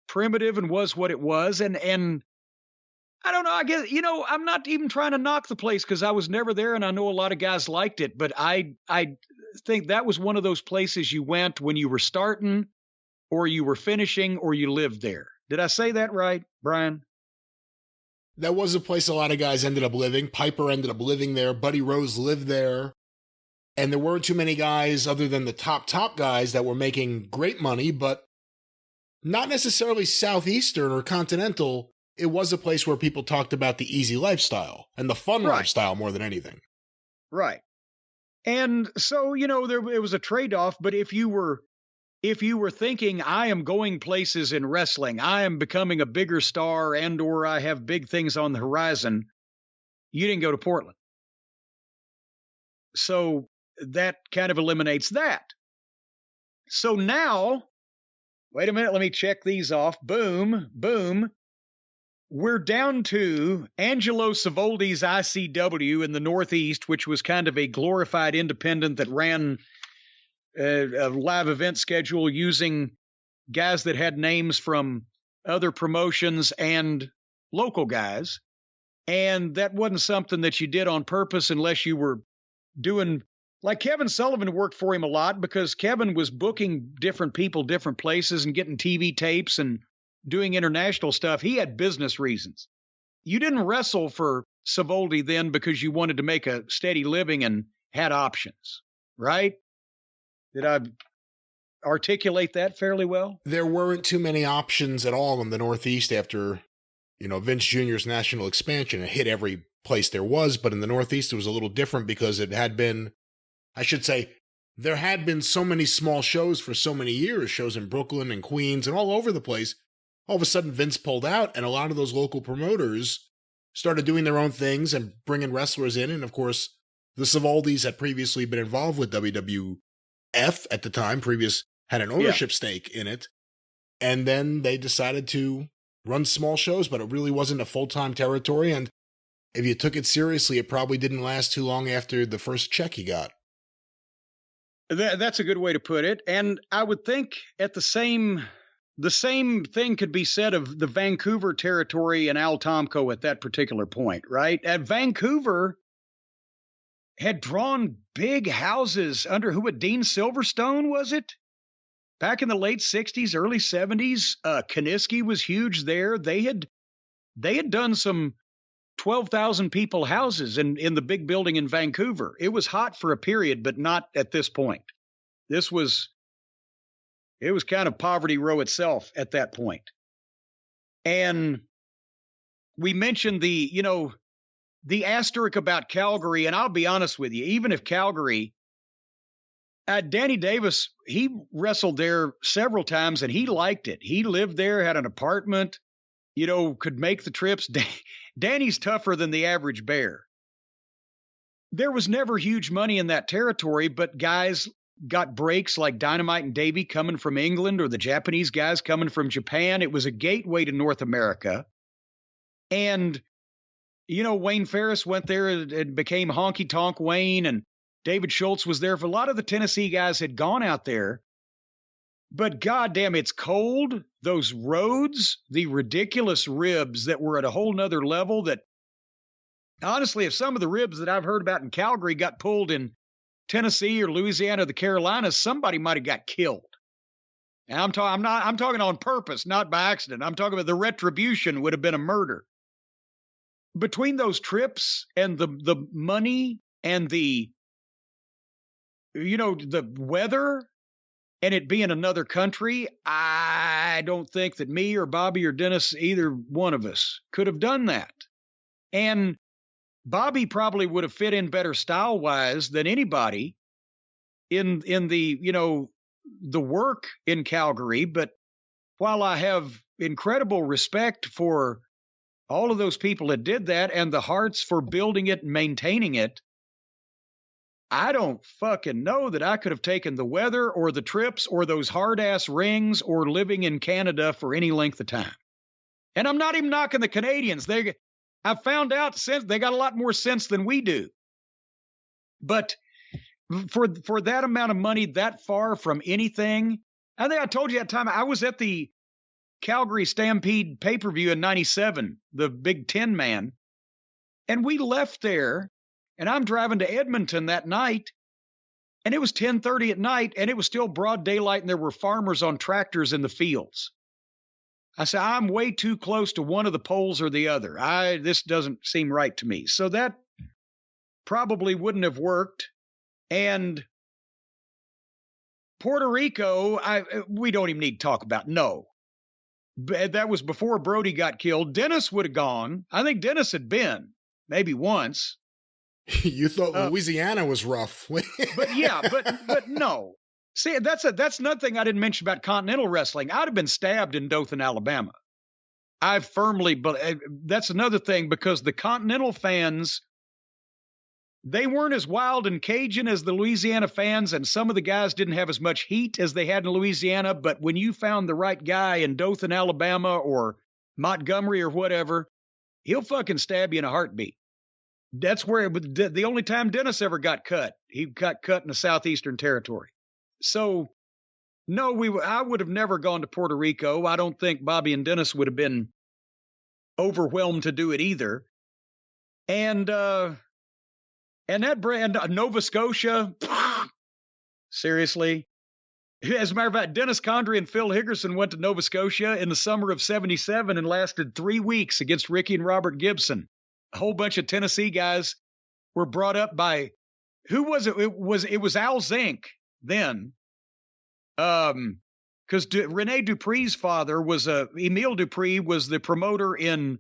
primitive and was what it was. And I don't know, I guess, I'm not even trying to knock the place because I was never there, and I know a lot of guys liked it, but think that was one of those places you went when you were starting or you were finishing or you lived there. Did I say that right, Brian?
That was a place a lot of guys ended up living. Piper ended up living there. Buddy Rose lived there. And there weren't too many guys other than the top guys that were making great money, but not necessarily Southeastern or Continental. It was a place where people talked about the easy lifestyle and the fun lifestyle more than anything.
Right. And so, it was a trade-off, but if you were thinking, I am going places in wrestling, I am becoming a bigger star and or I have big things on the horizon, you didn't go to Portland. So that kind of eliminates that. So now, wait a minute, let me check these off. Boom, boom. We're down to Angelo Savoldi's ICW in the Northeast, which was kind of a glorified independent that ran a live event schedule using guys that had names from other promotions and local guys. And that wasn't something that you did on purpose unless you were doing, like Kevin Sullivan worked for him a lot because Kevin was booking different people, different places and getting TV tapes and doing international stuff. He had business reasons. You didn't wrestle for Savoldi then because you wanted to make a steady living and had options, right? Did I articulate that fairly well?
There weren't too many options at all in the Northeast after, Vince Jr.'s national expansion. It hit every place there was, but in the Northeast it was a little different because it had been, there had been so many small shows for so many years, shows in Brooklyn and Queens and all over the place. All of a sudden Vince pulled out and a lot of those local promoters started doing their own things and bringing wrestlers in. And of course, the Savoldis had previously been involved with WWF at the time, had an ownership stake in it. And then they decided to run small shows, but it really wasn't a full-time territory. And if you took it seriously, it probably didn't last too long after the first check he got.
That's a good way to put it. And I would think the same thing could be said of the Vancouver territory and Al Tomko at that particular point, right? At Vancouver had drawn big houses under Dean Silverstone, was it? Back in the late 60s, early 70s, Kaniski was huge there. They had done some 12,000 people houses in the big building in Vancouver. It was hot for a period, but not at this point. It was kind of Poverty Row itself at that point. And we mentioned the asterisk about Calgary, and I'll be honest with you, even if Calgary, Danny Davis, he wrestled there several times and he liked it. He lived there, had an apartment, could make the trips. Danny's tougher than the average bear. There was never huge money in that territory, but guys got breaks like Dynamite and Davey coming from England or the Japanese guys coming from Japan. It was a gateway to North America. And, Wayne Ferris went there and became Honky Tonk Wayne, and David Schultz was there. For a lot of the Tennessee guys had gone out there. But goddamn, it's cold. Those roads, the ridiculous ribs that were at a whole nother level that, honestly, if some of the ribs that I've heard about in Calgary got pulled in Tennessee or Louisiana or the Carolinas, somebody might have got killed. And I'm talking on purpose, not by accident. I'm talking about the retribution would have been a murder. Between those trips and the money and the weather and it being another country, I don't think that me or Bobby or Dennis, either one of us, could have done that. And Bobby probably would have fit in better style-wise than anybody in the, the work in Calgary. But while I have incredible respect for all of those people that did that and the hearts for building it and maintaining it, I don't fucking know that I could have taken the weather or the trips or those hard-ass rings or living in Canada for any length of time. And I'm not even knocking the Canadians. I found out since they got a lot more sense than we do. But for that amount of money that far from anything, I think I told you that time I was at the Calgary Stampede pay-per-view in 97, the Big 10 man, and we left there, and I'm driving to Edmonton that night, And it was 10:30 at night, and it was still broad daylight, and there were farmers on tractors in the fields. I said, I'm way too close to one of the poles or the other. This doesn't seem right to me. So that probably wouldn't have worked. And Puerto Rico, we don't even need to talk about. No. That was before Brody got killed. Dennis would have gone. I think Dennis had been, maybe once.
You thought Louisiana was rough.
but no. See, that's another thing I didn't mention about Continental Wrestling. I'd have been stabbed in Dothan, Alabama. I firmly believe that's another thing, because the Continental fans, they weren't as wild and Cajun as the Louisiana fans, and some of the guys didn't have as much heat as they had in Louisiana. But when you found the right guy in Dothan, Alabama, or Montgomery or whatever, he'll fucking stab you in a heartbeat. That's where the only time Dennis ever got cut. He got cut in the Southeastern Territory. So, no, I would have never gone to Puerto Rico. I don't think Bobby and Dennis would have been overwhelmed to do it either. And that brand, Nova Scotia, seriously. As a matter of fact, Dennis Condrey and Phil Higgerson went to Nova Scotia in the summer of '77 and lasted 3 weeks against Ricky and Robert Gibson. A whole bunch of Tennessee guys were brought up by, who was it? It was Al Zink then. Because Rene Dupree's father was Emile Dupree was the promoter in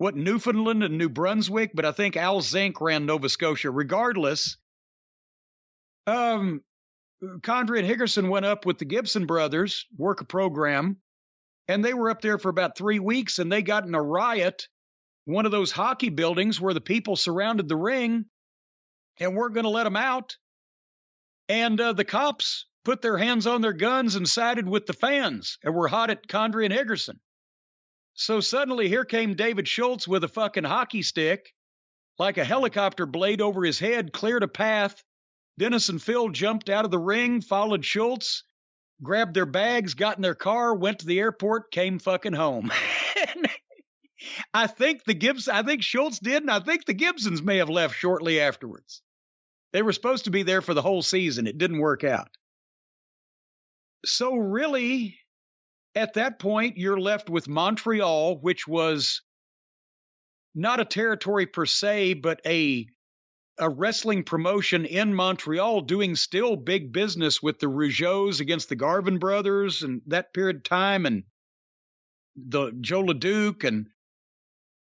Newfoundland and New Brunswick, but I think Al Zink ran Nova Scotia. Regardless, Condrey and Higgerson went up with the Gibson brothers, work a program, and they were up there for about 3 weeks, and they got in a riot, one of those hockey buildings where the people surrounded the ring and weren't going to let them out. And the cops put their hands on their guns and sided with the fans and were hot at Condrey and Higgerson. So suddenly here came David Schultz with a fucking hockey stick, like a helicopter blade over his head, cleared a path. Dennis and Phil jumped out of the ring, followed Schultz, grabbed their bags, got in their car, went to the airport, came fucking home. I think Schultz did, and I think the Gibsons may have left shortly afterwards. They were supposed to be there for the whole season. It didn't work out. So really, at that point, you're left with Montreal, which was not a territory per se, but a wrestling promotion in Montreal doing still big business with the Rougeaus against the Garvin brothers and that period of time, and the Joe LeDuc. And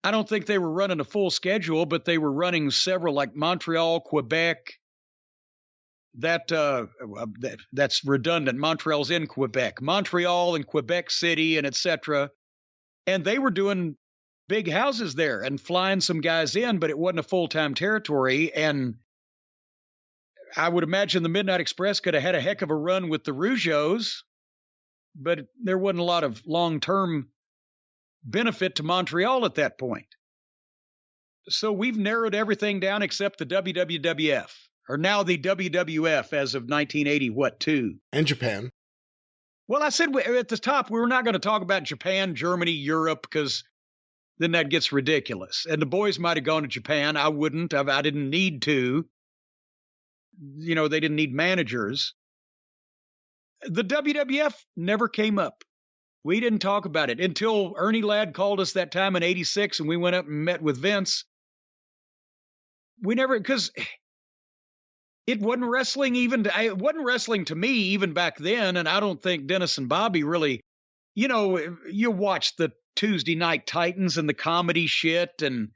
I don't think they were running a full schedule, but they were running several, like Montreal, Quebec. That's redundant. Montreal's in Quebec. Montreal and Quebec City and etc. And they were doing big houses there and flying some guys in, but it wasn't a full-time territory. And I would imagine the Midnight Express could have had a heck of a run with the Rougeaus, but there wasn't a lot of long-term benefit to Montreal at that point. So we've narrowed everything down except the WWF. Or now the WWF as of 1980,
And Japan.
Well, I said at the top, we were not going to talk about Japan, Germany, Europe, because then that gets ridiculous. And the boys might have gone to Japan. I wouldn't. I didn't need to. You know, they didn't need managers. The WWF never came up. We didn't talk about it until Ernie Ladd called us that time in '86 and we went up and met with Vince. We never, because it wasn't wrestling it wasn't wrestling to me even back then. And I don't think Dennis and Bobby really, you know, you watch the Tuesday Night Titans and the comedy shit and,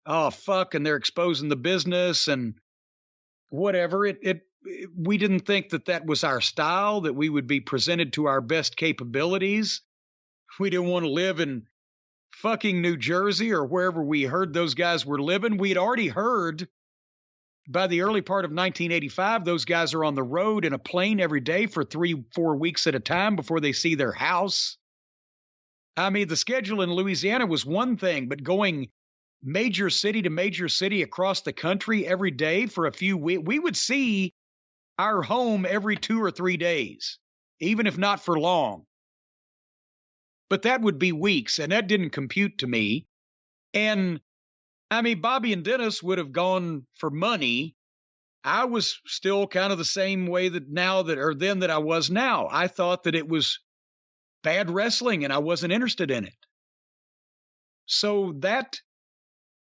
oh, fuck, and they're exposing the business and whatever. We didn't think that was our style, that we would be presented to our best capabilities. We didn't want to live in fucking New Jersey or wherever we heard those guys were living. We'd already heard by the early part of 1985, those guys are on the road in a plane every day for 3-4 weeks at a time before they see their house. I mean, the schedule in Louisiana was one thing, but going major city to major city across the country every day for a few weeks, we would see our home every 2 or 3 days, even if not for long. But that would be weeks, and that didn't compute to me. And I mean, Bobby and Dennis would have gone for money. I was still kind of the same way then that I was now. I thought that it was bad wrestling and I wasn't interested in it. So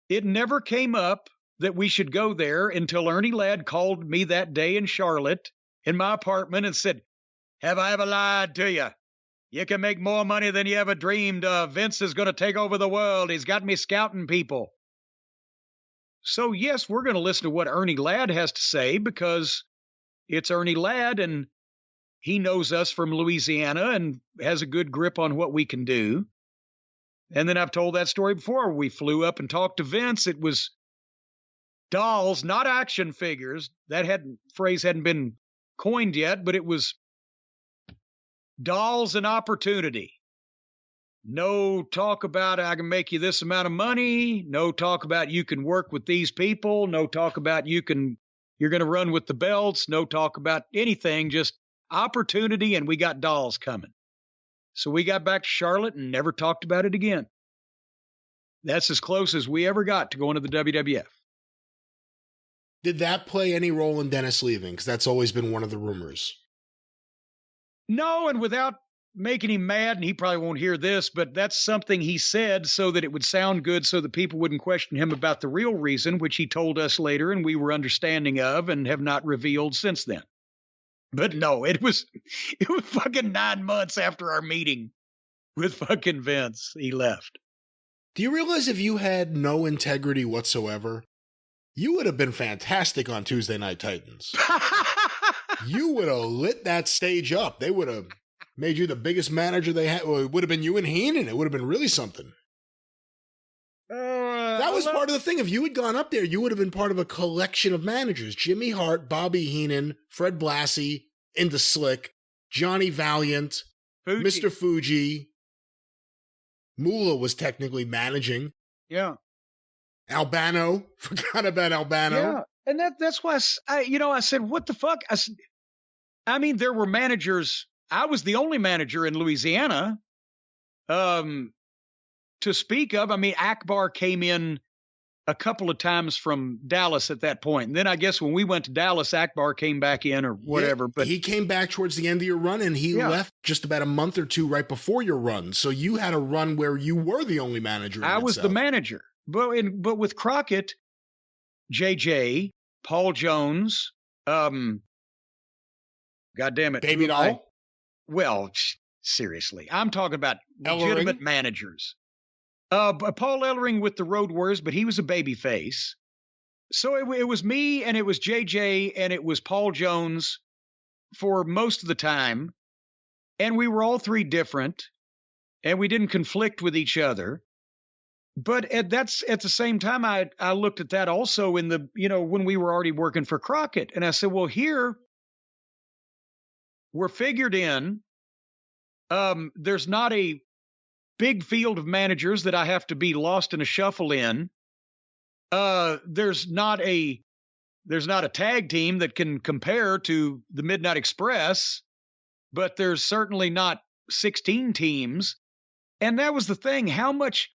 it never came up that we should go there until Ernie Ladd called me that day in Charlotte in my apartment and said, "Have I ever lied to you? You can make more money than you ever dreamed of. Vince is going to take over the world. He's got me scouting people." So, yes, we're going to listen to what Ernie Ladd has to say because it's Ernie Ladd and he knows us from Louisiana and has a good grip on what we can do. And then I've told that story before. We flew up and talked to Vince. It was dolls, not action figures. That phrase hadn't been coined yet, but it was dolls and opportunity. No talk about I can make you this amount of money. No talk about you can work with these people. No talk about you're going to run with the belts. No talk about anything, just opportunity, and we got dolls coming. So we got back to Charlotte and never talked about it again. That's as close as we ever got to going to the WWF.
Did that play any role in Dennis leaving? Because that's always been one of the rumors.
No, and without making him mad, and he probably won't hear this, but that's something he said so that it would sound good so that people wouldn't question him about the real reason, which he told us later and we were understanding of and have not revealed since then. But no, it was fucking 9 months after our meeting with fucking Vince, he left.
Do you realize if you had no integrity whatsoever, you would have been fantastic on Tuesday Night Titans? You would have lit that stage up. They would have made you the biggest manager they had. Well, it would have been you and Heenan. It would have been really something. That was part of the thing. If you had gone up there, you would have been part of a collection of managers. Jimmy Hart, Bobby Heenan, Fred Blassie, Into Slick, Johnny Valiant,
Fuji.
Mr. Fuji. Moolah was technically managing.
Yeah.
Albano. Forgot about Albano.
Yeah. And that's why I said, what the fuck? I mean, there were managers. I was the only manager in Louisiana to speak of. I mean, Akbar came in a couple of times from Dallas at that point. And then I guess when we went to Dallas, Akbar came back in or whatever.
Yeah,
but
he came back towards the end of your run and he left just about a month or two right before your run. So you had a run where you were the only manager.
I was the manager. But with Crockett, JJ, Paul Jones, God damn it.
Baby Doll.
Well, seriously, I'm talking about legitimate managers. Paul Ellering with the Road Warriors, but he was a baby face. So it was me and it was JJ and it was Paul Jones for most of the time. And we were all three different and we didn't conflict with each other. But at the same time, I looked at that also when we were already working for Crockett. And I said, well, here we're figured in. There's not a big field of managers that I have to be lost in a shuffle in. There's not a tag team that can compare to the Midnight Express, but there's certainly not 16 teams. And that was the thing, how much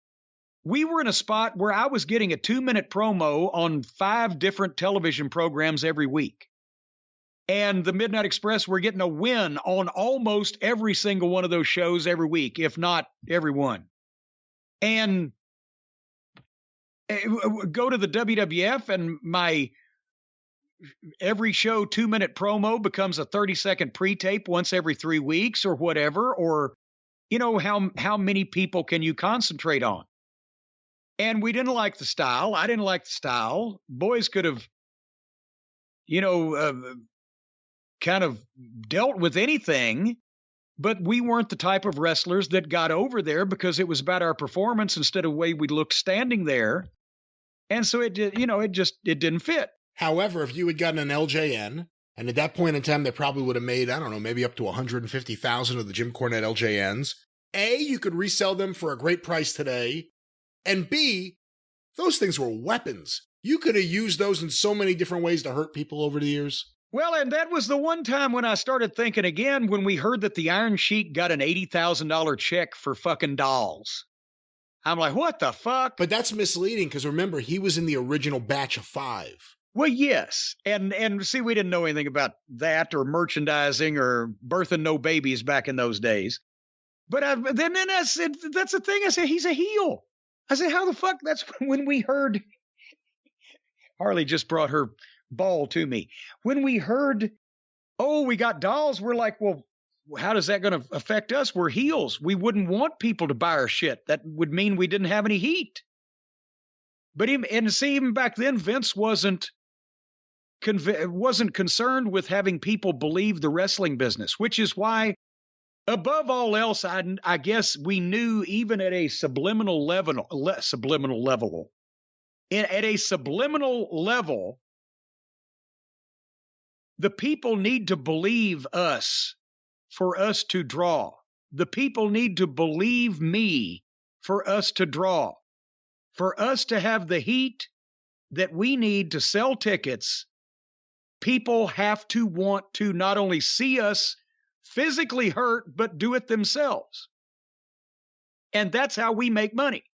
we were in a spot where I was getting a 2-minute promo on 5 different television programs every week. And the Midnight Express, we're getting a win on almost every single one of those shows every week, if not every one. And go to the WWF and my every show 2-minute promo becomes a 30-second pre-tape once every 3 weeks or whatever, or, how many people can you concentrate on? And we didn't like the style. I didn't like the style. Boys could have, kind of dealt with anything, but we weren't the type of wrestlers that got over there because it was about our performance instead of the way we looked standing there. And so it didn't fit.
However, if you had gotten an LJN, and at that point in time, they probably would have made, I don't know, maybe up to 150,000 of the Jim Cornette LJNs. A, you could resell them for a great price today. And B, those things were weapons. You could have used those in so many different ways to hurt people over the years.
Well, and that was the one time when I started thinking again when we heard that the Iron Sheik got an $80,000 check for fucking dolls. I'm like, what the fuck?
But that's misleading because remember, he was in the original batch of 5.
Well, yes. And see, we didn't know anything about that or merchandising or birthing no babies back in those days. But then I said, that's the thing. I said, he's a heel. I said, how the fuck? That's when we heard. Harley just brought her ball to me. When we heard, oh, we got dolls, we're like, well, how is that going to affect us? We're heels. We wouldn't want people to buy our shit. That would mean we didn't have any heat. But even back then, Vince wasn't concerned with having people believe the wrestling business, which is why, above all else, I guess we knew even at a subliminal level, the people need to believe us for us to draw. The people need to believe me for us to draw. For us to have the heat that we need to sell tickets, people have to want to not only see us physically hurt, but do it themselves. And that's how we make money.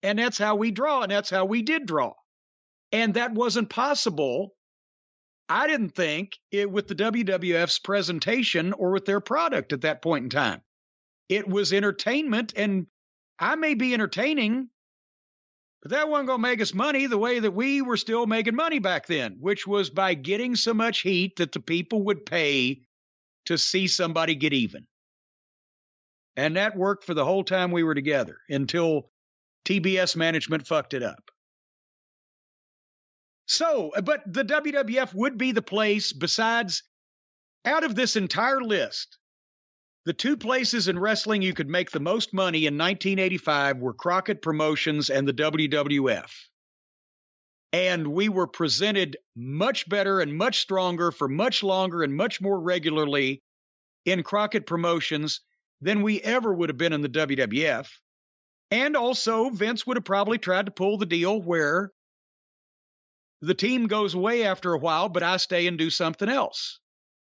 And that's how we draw. And that's how we did draw. And that wasn't possible, I didn't think, with the WWF's presentation or with their product at that point in time. It was entertainment, and I may be entertaining, but that wasn't going to make us money the way that we were still making money back then, which was by getting so much heat that the people would pay to see somebody get even. And that worked for the whole time we were together until TBS management fucked it up. So, but the WWF would be the place, besides, out of this entire list, the two places in wrestling you could make the most money in 1985 were Crockett Promotions and the WWF. And we were presented much better and much stronger for much longer and much more regularly in Crockett Promotions than we ever would have been in the WWF. And also, Vince would have probably tried to pull the deal where the team goes away after a while, but I stay and do something else.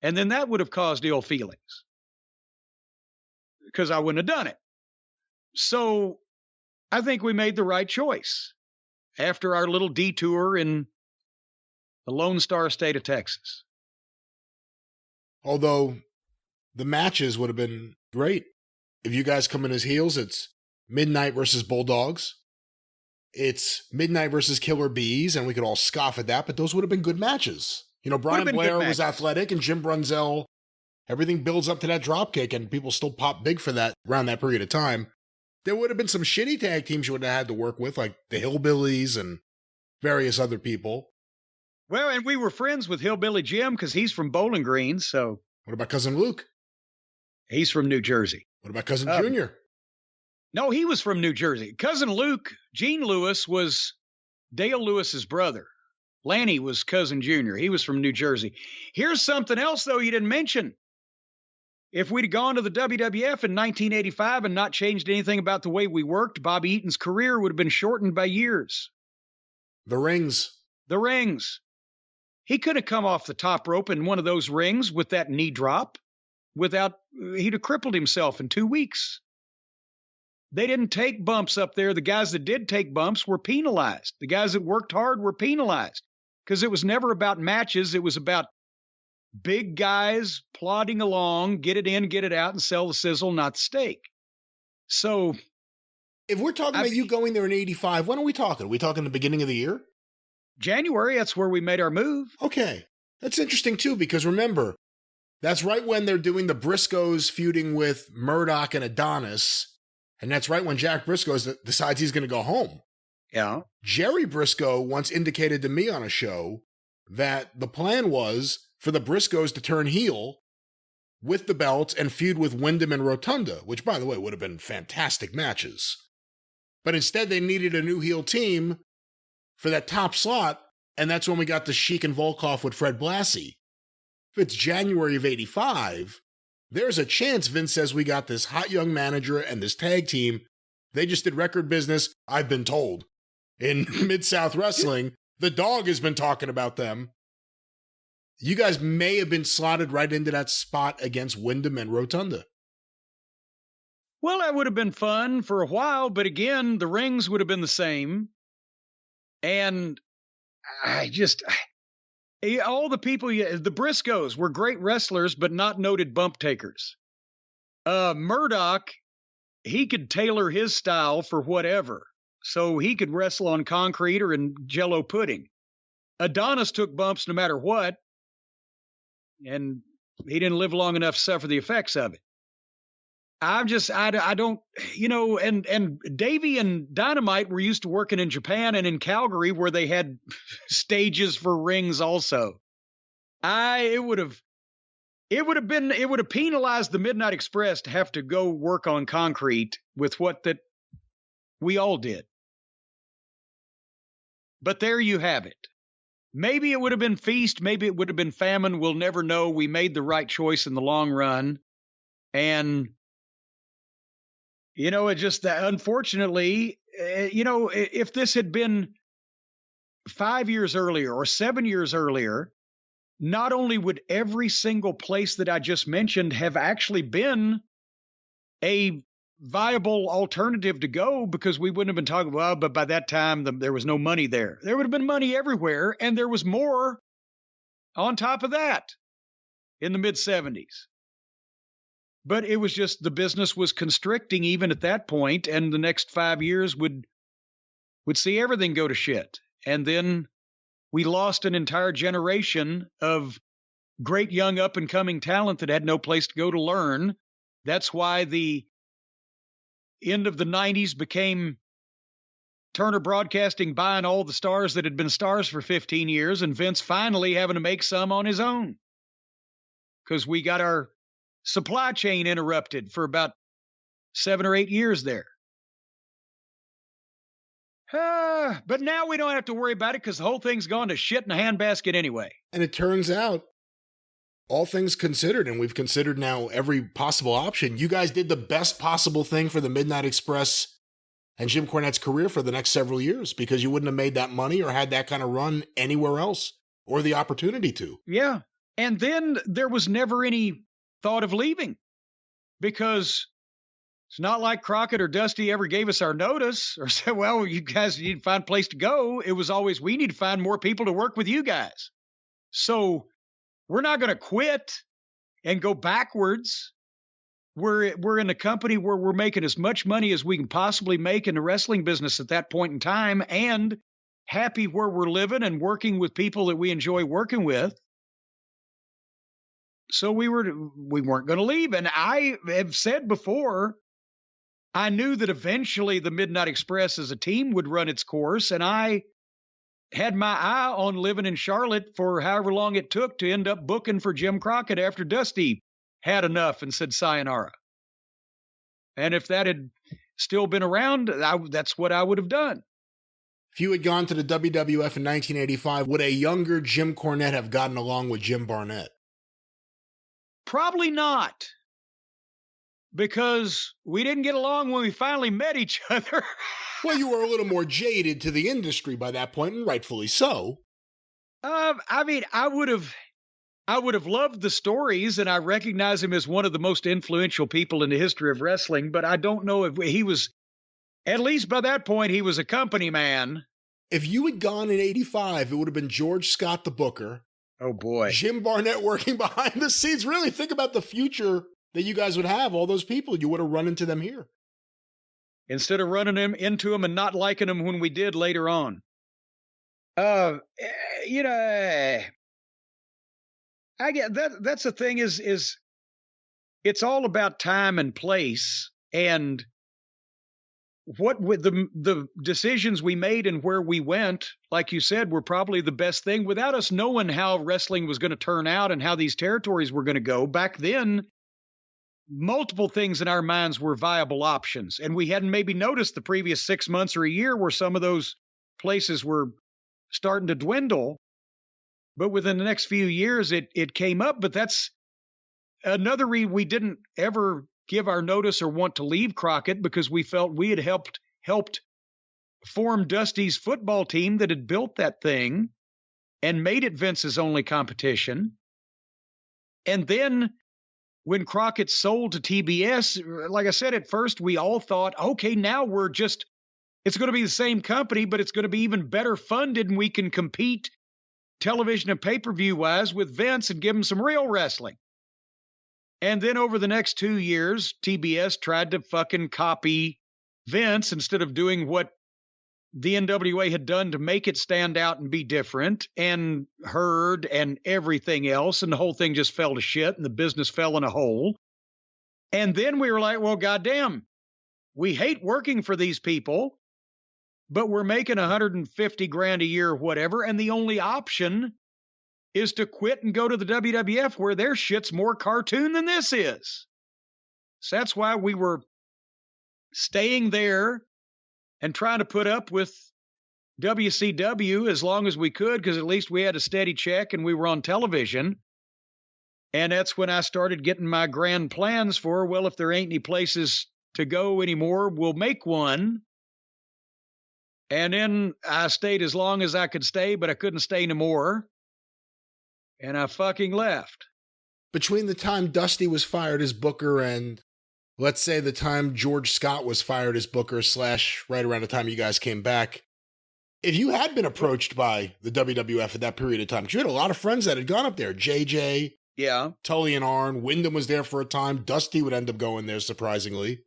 And then that would have caused ill feelings, because I wouldn't have done it. So I think we made the right choice after our little detour in the Lone Star State of Texas.
Although the matches would have been great. If you guys come in as heels, it's Midnight versus Bulldogs. It's Midnight versus Killer Bees, and we could all scoff at that, but those would have been good matches. You know, Brian Blair was athletic, and Jim Brunzell, everything builds up to that dropkick, and people still pop big for that around that period of time. There would have been some shitty tag teams you would have had to work with, like the Hillbillies and various other people.
Well, and we were friends with Hillbilly Jim because he's from Bowling Green, so.
What about Cousin Luke?
He's from New Jersey.
What about Cousin Junior?
No, he was from New Jersey. Cousin Luke, Gene Lewis, was Dale Lewis's brother. Lanny was Cousin Junior. He was from New Jersey. Here's something else, though, you didn't mention. If we'd gone to the WWF in 1985 and not changed anything about the way we worked, Bobby Eaton's career would have been shortened by years.
The rings.
The rings. He could have come off the top rope in one of those rings with that knee drop he'd have crippled himself in 2 weeks. They didn't take bumps up there. The guys that did take bumps were penalized. The guys that worked hard were penalized because it was never about matches. It was about big guys plodding along, get it in, get it out, and sell the sizzle, not the steak. So
if we're talking about you going there in 85, when are we talking? Are we talking the beginning of the year?
January, that's where we made our move.
Okay. That's interesting, too, because remember, that's right when they're doing the Briscoes feuding with Murdoch and Adonis. And that's right when Jack Briscoe decides he's going to go home.
Yeah.
Jerry Briscoe once indicated to me on a show that the plan was for the Briscoes to turn heel with the belts and feud with Wyndham and Rotunda, which, by the way, would have been fantastic matches. But instead, they needed a new heel team for that top slot, and that's when we got the Sheik and Volkov with Fred Blassie. If it's January of 85, there's a chance Vince says we got this hot young manager and this tag team. They just did record business, I've been told. In Mid-South Wrestling, the dog has been talking about them. You guys may have been slotted right into that spot against Wyndham and Rotunda.
Well, that would have been fun for a while, but again, the rings would have been the same. And all the people, the Briscoes were great wrestlers, but not noted bump takers. Murdoch, he could tailor his style for whatever. So he could wrestle on concrete or in Jell-O pudding. Adonis took bumps no matter what, and he didn't live long enough to suffer the effects of it. I don't, and Davey and Dynamite were used to working in Japan and in Calgary where they had stages for rings also. It would have penalized the Midnight Express to have to go work on concrete with what that we all did. But there you have it. Maybe it would have been feast. Maybe it would have been famine. We'll never know. We made the right choice in the long run. And, it just that unfortunately, if this had been 5 years earlier or 7 years earlier, not only would every single place that I just mentioned have actually been a viable alternative to go, because we wouldn't have been talking, well, but by that time there was no money there. There would have been money everywhere, and there was more on top of that in the mid-'70s. But it was just the business was constricting even at that point, and the next 5 years would see everything go to shit. And then we lost an entire generation of great young up-and-coming talent that had no place to go to learn. That's why the end of the 90s became Turner Broadcasting buying all the stars that had been stars for 15 years and Vince finally having to make some on his own because we got our supply chain interrupted for about 7 or 8 years there. But now we don't have to worry about it because the whole thing's gone to shit in a handbasket anyway.
And it turns out, all things considered, and we've considered now every possible option, you guys did the best possible thing for the Midnight Express and Jim Cornette's career for the next several years, because you wouldn't have made that money or had that kind of run anywhere else, or the opportunity to.
Yeah. And then there was never any thought of leaving, because it's not like Crockett or Dusty ever gave us our notice or said, well, you guys need to find a place to go. It was always, we need to find more people to work with you guys. So we're not going to quit and go backwards. We're in a company where we're making as much money as we can possibly make in the wrestling business at that point in time, and happy where we're living and working with people that we enjoy working with. So we weren't going to leave. And I have said before, I knew that eventually the Midnight Express as a team would run its course, and I had my eye on living in Charlotte for however long it took to end up booking for Jim Crockett after Dusty had enough and said sayonara. And if that had still been around, that's what I would have done.
If you had gone to the WWF in 1985, would a younger Jim Cornette have gotten along with Jim Barnett?
Probably not, because we didn't get along when we finally met each other.
Well, you were a little more jaded to the industry by that point, and rightfully so.
I mean, I would have loved the stories, and I recognize him as one of the most influential people in the history of wrestling, but I don't know if he was, at least by that point, he was a company man.
If you had gone in 85, it would have been George Scott, the booker.
Oh, boy.
Jim Barnett working behind the scenes. Really think about the future that you guys would have. All those people, you would have run into them here.
Instead of running into them and not liking them when we did later on. I get that's the thing is it's all about time and place, and what with the decisions we made and where we went, like you said, were probably the best thing without us knowing how wrestling was going to turn out and how these territories were going to go. Back then, multiple things in our minds were viable options, and we hadn't maybe noticed the previous 6 months or a year where some of those places were starting to dwindle. But within the next few years, it came up. But that's another reason we didn't ever give our notice or want to leave Crockett, because we felt we had helped form Dusty's football team that had built that thing and made it Vince's only competition. And then when Crockett sold to TBS, like I said, at first we all thought, okay, now it's going to be the same company, but it's going to be even better funded, and we can compete television and pay-per-view wise with Vince and give him some real wrestling. And then over the next 2 years, TBS tried to fucking copy Vince instead of doing what the NWA had done to make it stand out and be different, and Herd and everything else. And the whole thing just fell to shit and the business fell in a hole. And then we were like, well, goddamn, we hate working for these people, but we're making 150 grand a year or whatever. And the only option is to quit and go to the WWF where their shit's more cartoon than this is. So that's why we were staying there and trying to put up with WCW as long as we could, because at least we had a steady check and we were on television. And that's when I started getting my grand plans for, well, if there ain't any places to go anymore, we'll make one. And then I stayed as long as I could stay, but I couldn't stay no more. And I fucking left.
Between the time Dusty was fired as Booker and, let's say, the time George Scott was fired as Booker / right around the time you guys came back, if you had been approached by the WWF at that period of time, because you had a lot of friends that had gone up there, JJ,
yeah,
Tully and Arn, Wyndham was there for a time, Dusty would end up going there, surprisingly.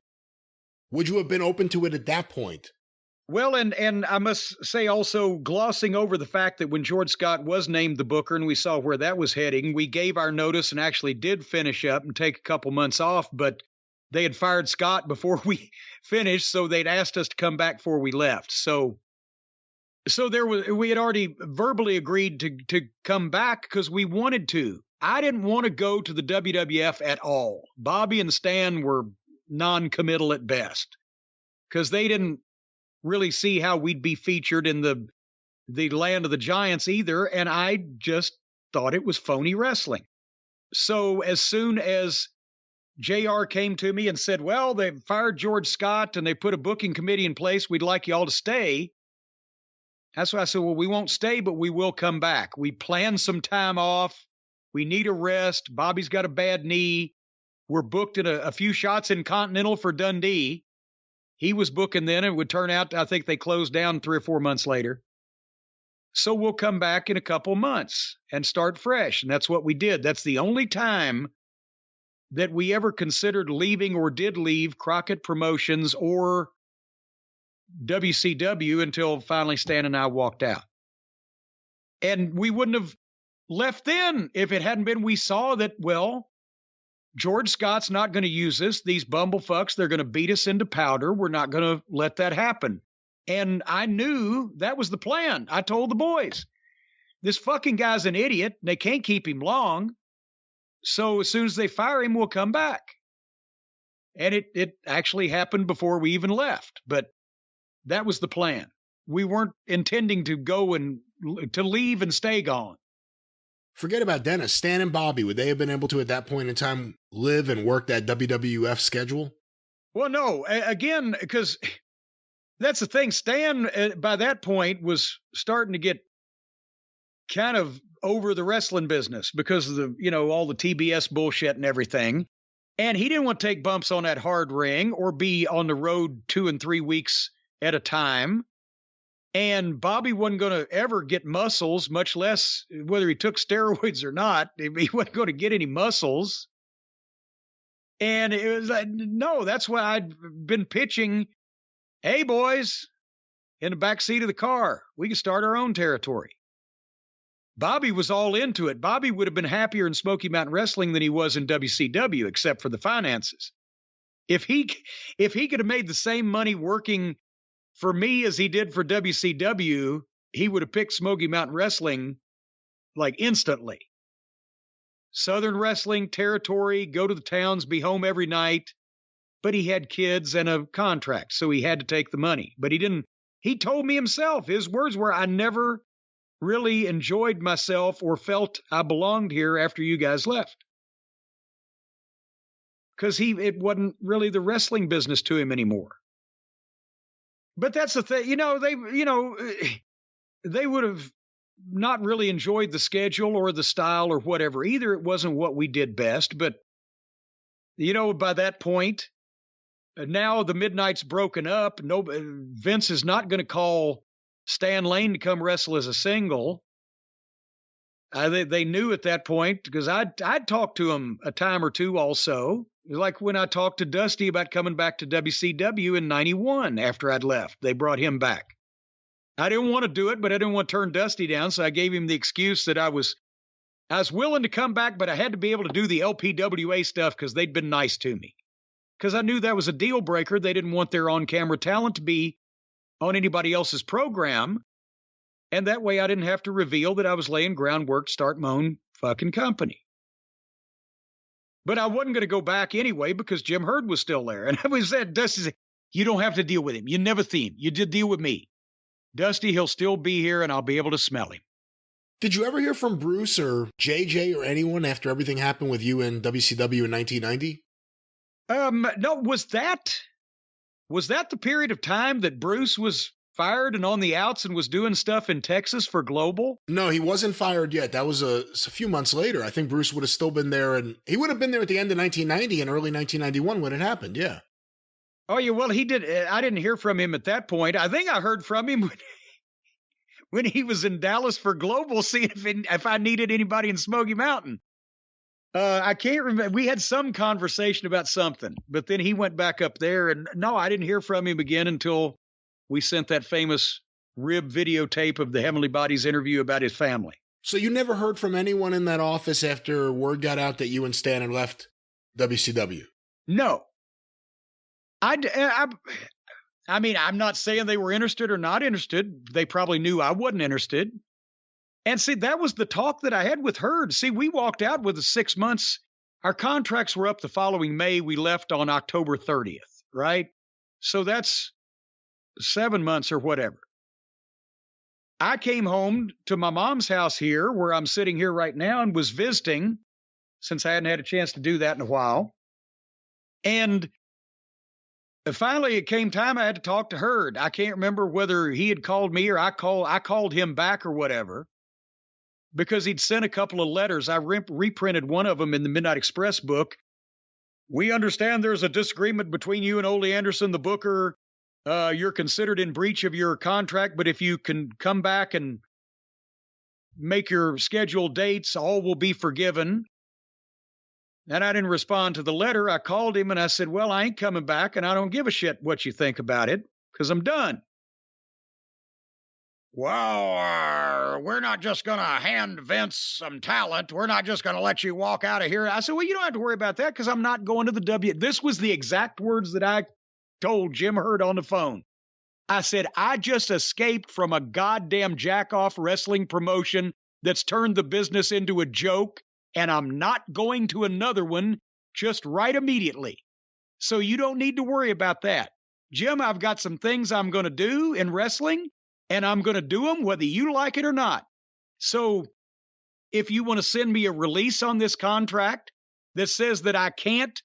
Would you have been open to it at that point?
Well, and I must say also, glossing over the fact that when George Scott was named the Booker and we saw where that was heading, we gave our notice and actually did finish up and take a couple months off, but they had fired Scott before we finished, so they'd asked us to come back before we left. So we had already verbally agreed to come back because we wanted to. I didn't want to go to the WWF at all. Bobby and Stan were non-committal at best because they didn't really see how we'd be featured in the land of the giants either, and I just thought it was phony wrestling. So as soon as JR came to me and said, well, they've fired George Scott and they put a booking committee in place, we'd like you all to stay. That's why I said, well, we won't stay, but we will come back. We planned some time off. We need a rest. Bobby's got a bad knee. We're booked at a few shots in Continental for Dundee. He was booking then, and it would turn out, I think they closed down 3 or 4 months later. So we'll come back in a couple months and start fresh. And that's what we did. That's the only time that we ever considered leaving or did leave Crockett Promotions or WCW until finally Stan and I walked out. And we wouldn't have left then if it hadn't been, we saw that, well, George Scott's not going to use us. These bumblefucks, they're going to beat us into powder. We're not going to let that happen. And I knew that was the plan. I told the boys, this fucking guy's an idiot. They can't keep him long. So as soon as they fire him, we'll come back. And it actually happened before we even left. But that was the plan. We weren't intending to go and to leave and stay gone.
Forget about Dennis. Stan and Bobby, would they have been able to, at that point in time, live and work that WWF schedule?
Well, no. Again, because that's the thing. Stan, by that point, was starting to get kind of over the wrestling business because of the, all the TBS bullshit and everything. And he didn't want to take bumps on that hard ring or be on the road 2 and 3 weeks at a time. And Bobby wasn't going to ever get muscles, much less whether he took steroids or not. He wasn't going to get any muscles. And it was like, no, that's why I'd been pitching, hey, boys, in the back seat of the car, we can start our own territory. Bobby was all into it. Bobby would have been happier in Smoky Mountain Wrestling than he was in WCW, except for the finances. If he could have made the same money working for me as he did for WCW, he would have picked Smoky Mountain Wrestling like instantly. Southern wrestling, territory, go to the towns, be home every night. But he had kids and a contract, so he had to take the money. But he told me himself, his words were, I never really enjoyed myself or felt I belonged here after you guys left. Because it wasn't really the wrestling business to him anymore. But that's the thing, they would have not really enjoyed the schedule or the style or whatever. Either it wasn't what we did best, but, by that point, now the Midnight's broken up. Vince is not going to call Stan Lane to come wrestle as a single. They knew at that point because I'd talked to him a time or two also. Like when I talked to Dusty about coming back to WCW in 91 after I'd left. They brought him back. I didn't want to do it, but I didn't want to turn Dusty down, so I gave him the excuse that I was willing to come back, but I had to be able to do the LPWA stuff because they'd been nice to me. Because I knew that was a deal breaker. They didn't want their on-camera talent to be on anybody else's program. And that way I didn't have to reveal that I was laying groundwork to start my own fucking company. But I wasn't going to go back anyway because Jim Herd was still there. And I was said, Dusty said, you don't have to deal with him. You never see him. You did deal with me. Dusty, he'll still be here and I'll be able to smell him.
Did you ever hear from Bruce or JJ or anyone after everything happened with you in WCW in 1990?
No, was that the period of time that Bruce was fired and on the outs and was doing stuff in Texas for Global?
No, he wasn't fired yet. That was a few months later. I think Bruce would have still been there, and he would have been there at the end of 1990 and early 1991 when it happened, yeah.
Oh, yeah, well, he did. I didn't hear from him at that point. I think I heard from him when he was in Dallas for Global, seeing if I needed anybody in Smoky Mountain. I can't remember. We had some conversation about something, but then he went back up there, and no, I didn't hear from him again until we sent that famous rib videotape of the Heavenly Bodies interview about his family.
So you never heard from anyone in that office after word got out that you and Stan had left WCW?
No. I mean, I'm not saying they were interested or not interested. They probably knew I wasn't interested. And see, that was the talk that I had with Herd. See, we walked out with the 6 months. Our contracts were up the following May. We left on October 30th, right? So that's 7 months or whatever. I came home to my mom's house here, where I'm sitting here right now, and was visiting, since I hadn't had a chance to do that in a while. And finally, it came time I had to talk to Herd. I can't remember whether he had called me or I called him back or whatever, because he'd sent a couple of letters. I reprinted one of them in the Midnight Express book. We understand there's a disagreement between you and Ole Anderson, the booker. You're considered in breach of your contract, but if you can come back and make your scheduled dates, all will be forgiven. And I didn't respond to the letter. I called him and I said, well, I ain't coming back and I don't give a shit what you think about it because I'm done. Well, we're not just going to hand Vince some talent. We're not just going to let you walk out of here. I said, well, you don't have to worry about that because I'm not going to the W. This was the exact words that I told Jim Herd on the phone. I said, I just escaped from a goddamn jack-off wrestling promotion that's turned the business into a joke, and I'm not going to another one just right immediately. So you don't need to worry about that. Jim, I've got some things I'm going to do in wrestling, and I'm going to do them whether you like it or not. So if you want to send me a release on this contract that says that I can't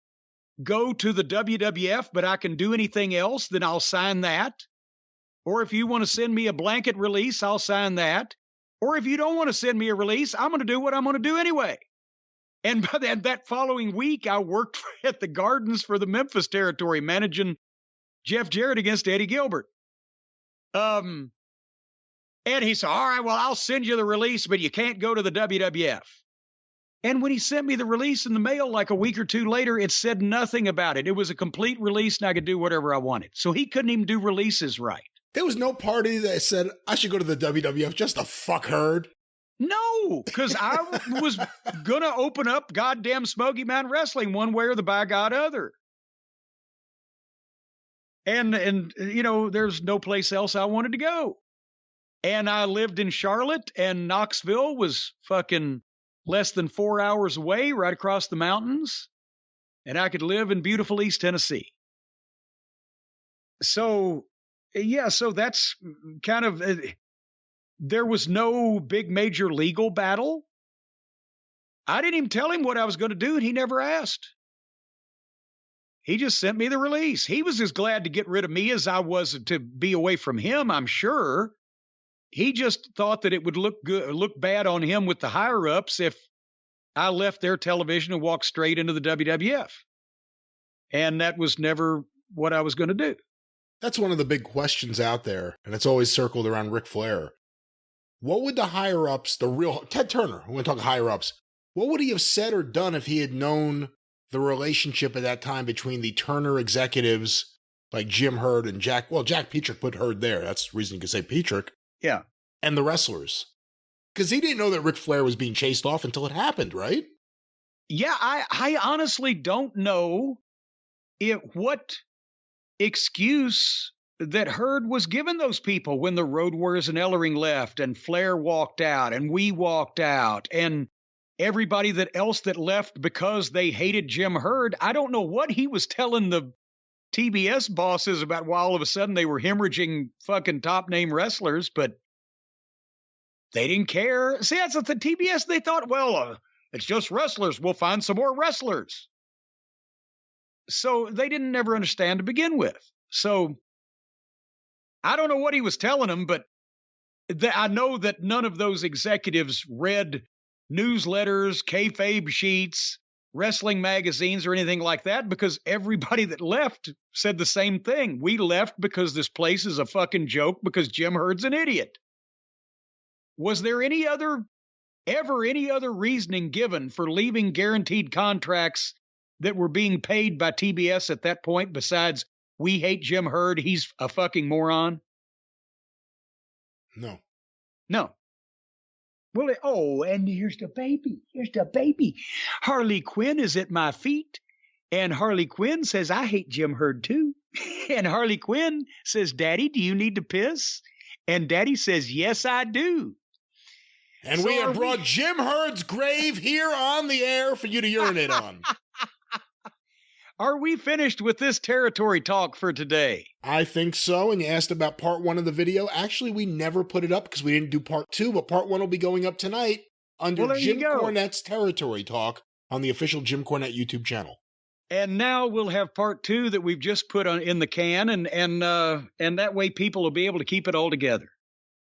go to the WWF, but I can do anything else, then I'll sign that. Or if you want to send me a blanket release, I'll sign that. Or if you don't want to send me a release, I'm going to do what I'm going to do anyway. And by that following week, I worked at the Gardens for the Memphis territory, managing Jeff Jarrett against Eddie Gilbert. And he said, all right, well, I'll send you the release, but you can't go to the WWF. And when he sent me the release in the mail like a week or two later, it said nothing about it. It was a complete release and I could do whatever I wanted. So he couldn't even do releases right.
There was no party that said, I should go to the WWF just to fuck Herd.
No, because I was going to open up goddamn Smoky Mountain Wrestling one way or the by God other. And you know, there's no place else I wanted to go. And I lived in Charlotte, and Knoxville was fucking less than 4 hours away, right across the mountains. And I could live in beautiful East Tennessee. So, yeah, so that's kind of, there was no big major legal battle. I didn't even tell him what I was going to do, and he never asked. He just sent me the release. He was as glad to get rid of me as I was to be away from him, I'm sure. He just thought that it would look bad on him with the higher-ups if I left their television and walked straight into the WWF. And that was never what I was going to do.
That's one of the big questions out there, and it's always circled around Ric Flair. what would the higher-ups, the real Ted Turner, we're going to talk higher-ups, what would he have said or done if he had known the relationship at that time between the Turner executives like Jim Herd and Jack Petrick put Herd there. That's the reason you could say Petrick.
Yeah.
And the wrestlers. Because he didn't know that Ric Flair was being chased off until it happened, right?
Yeah, I honestly don't know what excuse that Herd was giving those people when the Road Warriors and Ellering left and Flair walked out and we walked out and everybody else that left because they hated Jim Herd. I don't know what he was telling the TBS bosses about why all of a sudden they were hemorrhaging fucking top name wrestlers, but they didn't care. See, that's what the TBS, they thought, well, it's just wrestlers. We'll find some more wrestlers. So they didn't never understand to begin with. So I don't know what he was telling them, but I know that none of those executives read newsletters, kayfabe sheets, wrestling magazines, or anything like that, because everybody that left said the same thing. We left because this place is a fucking joke because Jim Herd's an idiot. Was there any other reasoning given for leaving guaranteed contracts that were being paid by TBS at that point besides, we hate Jim Herd, he's a fucking moron?
No.
Well, and here's the baby. Harley Quinn is at my feet. And Harley Quinn says, I hate Jim Herd too. And Harley Quinn says, Daddy, do you need to piss? And Daddy says, yes, I do.
And so we have brought Jim Herd's grave here on the air for you to urinate on.
Are we finished with this territory talk for today?
I think so. And you asked about part 1 of the video. Actually, we never put it up because we didn't do part 2, but part 1 will be going up tonight under Jim Cornette's territory talk on the official Jim Cornette YouTube channel.
And now we'll have part 2 that we've just put in the can, and that way people will be able to keep it all together.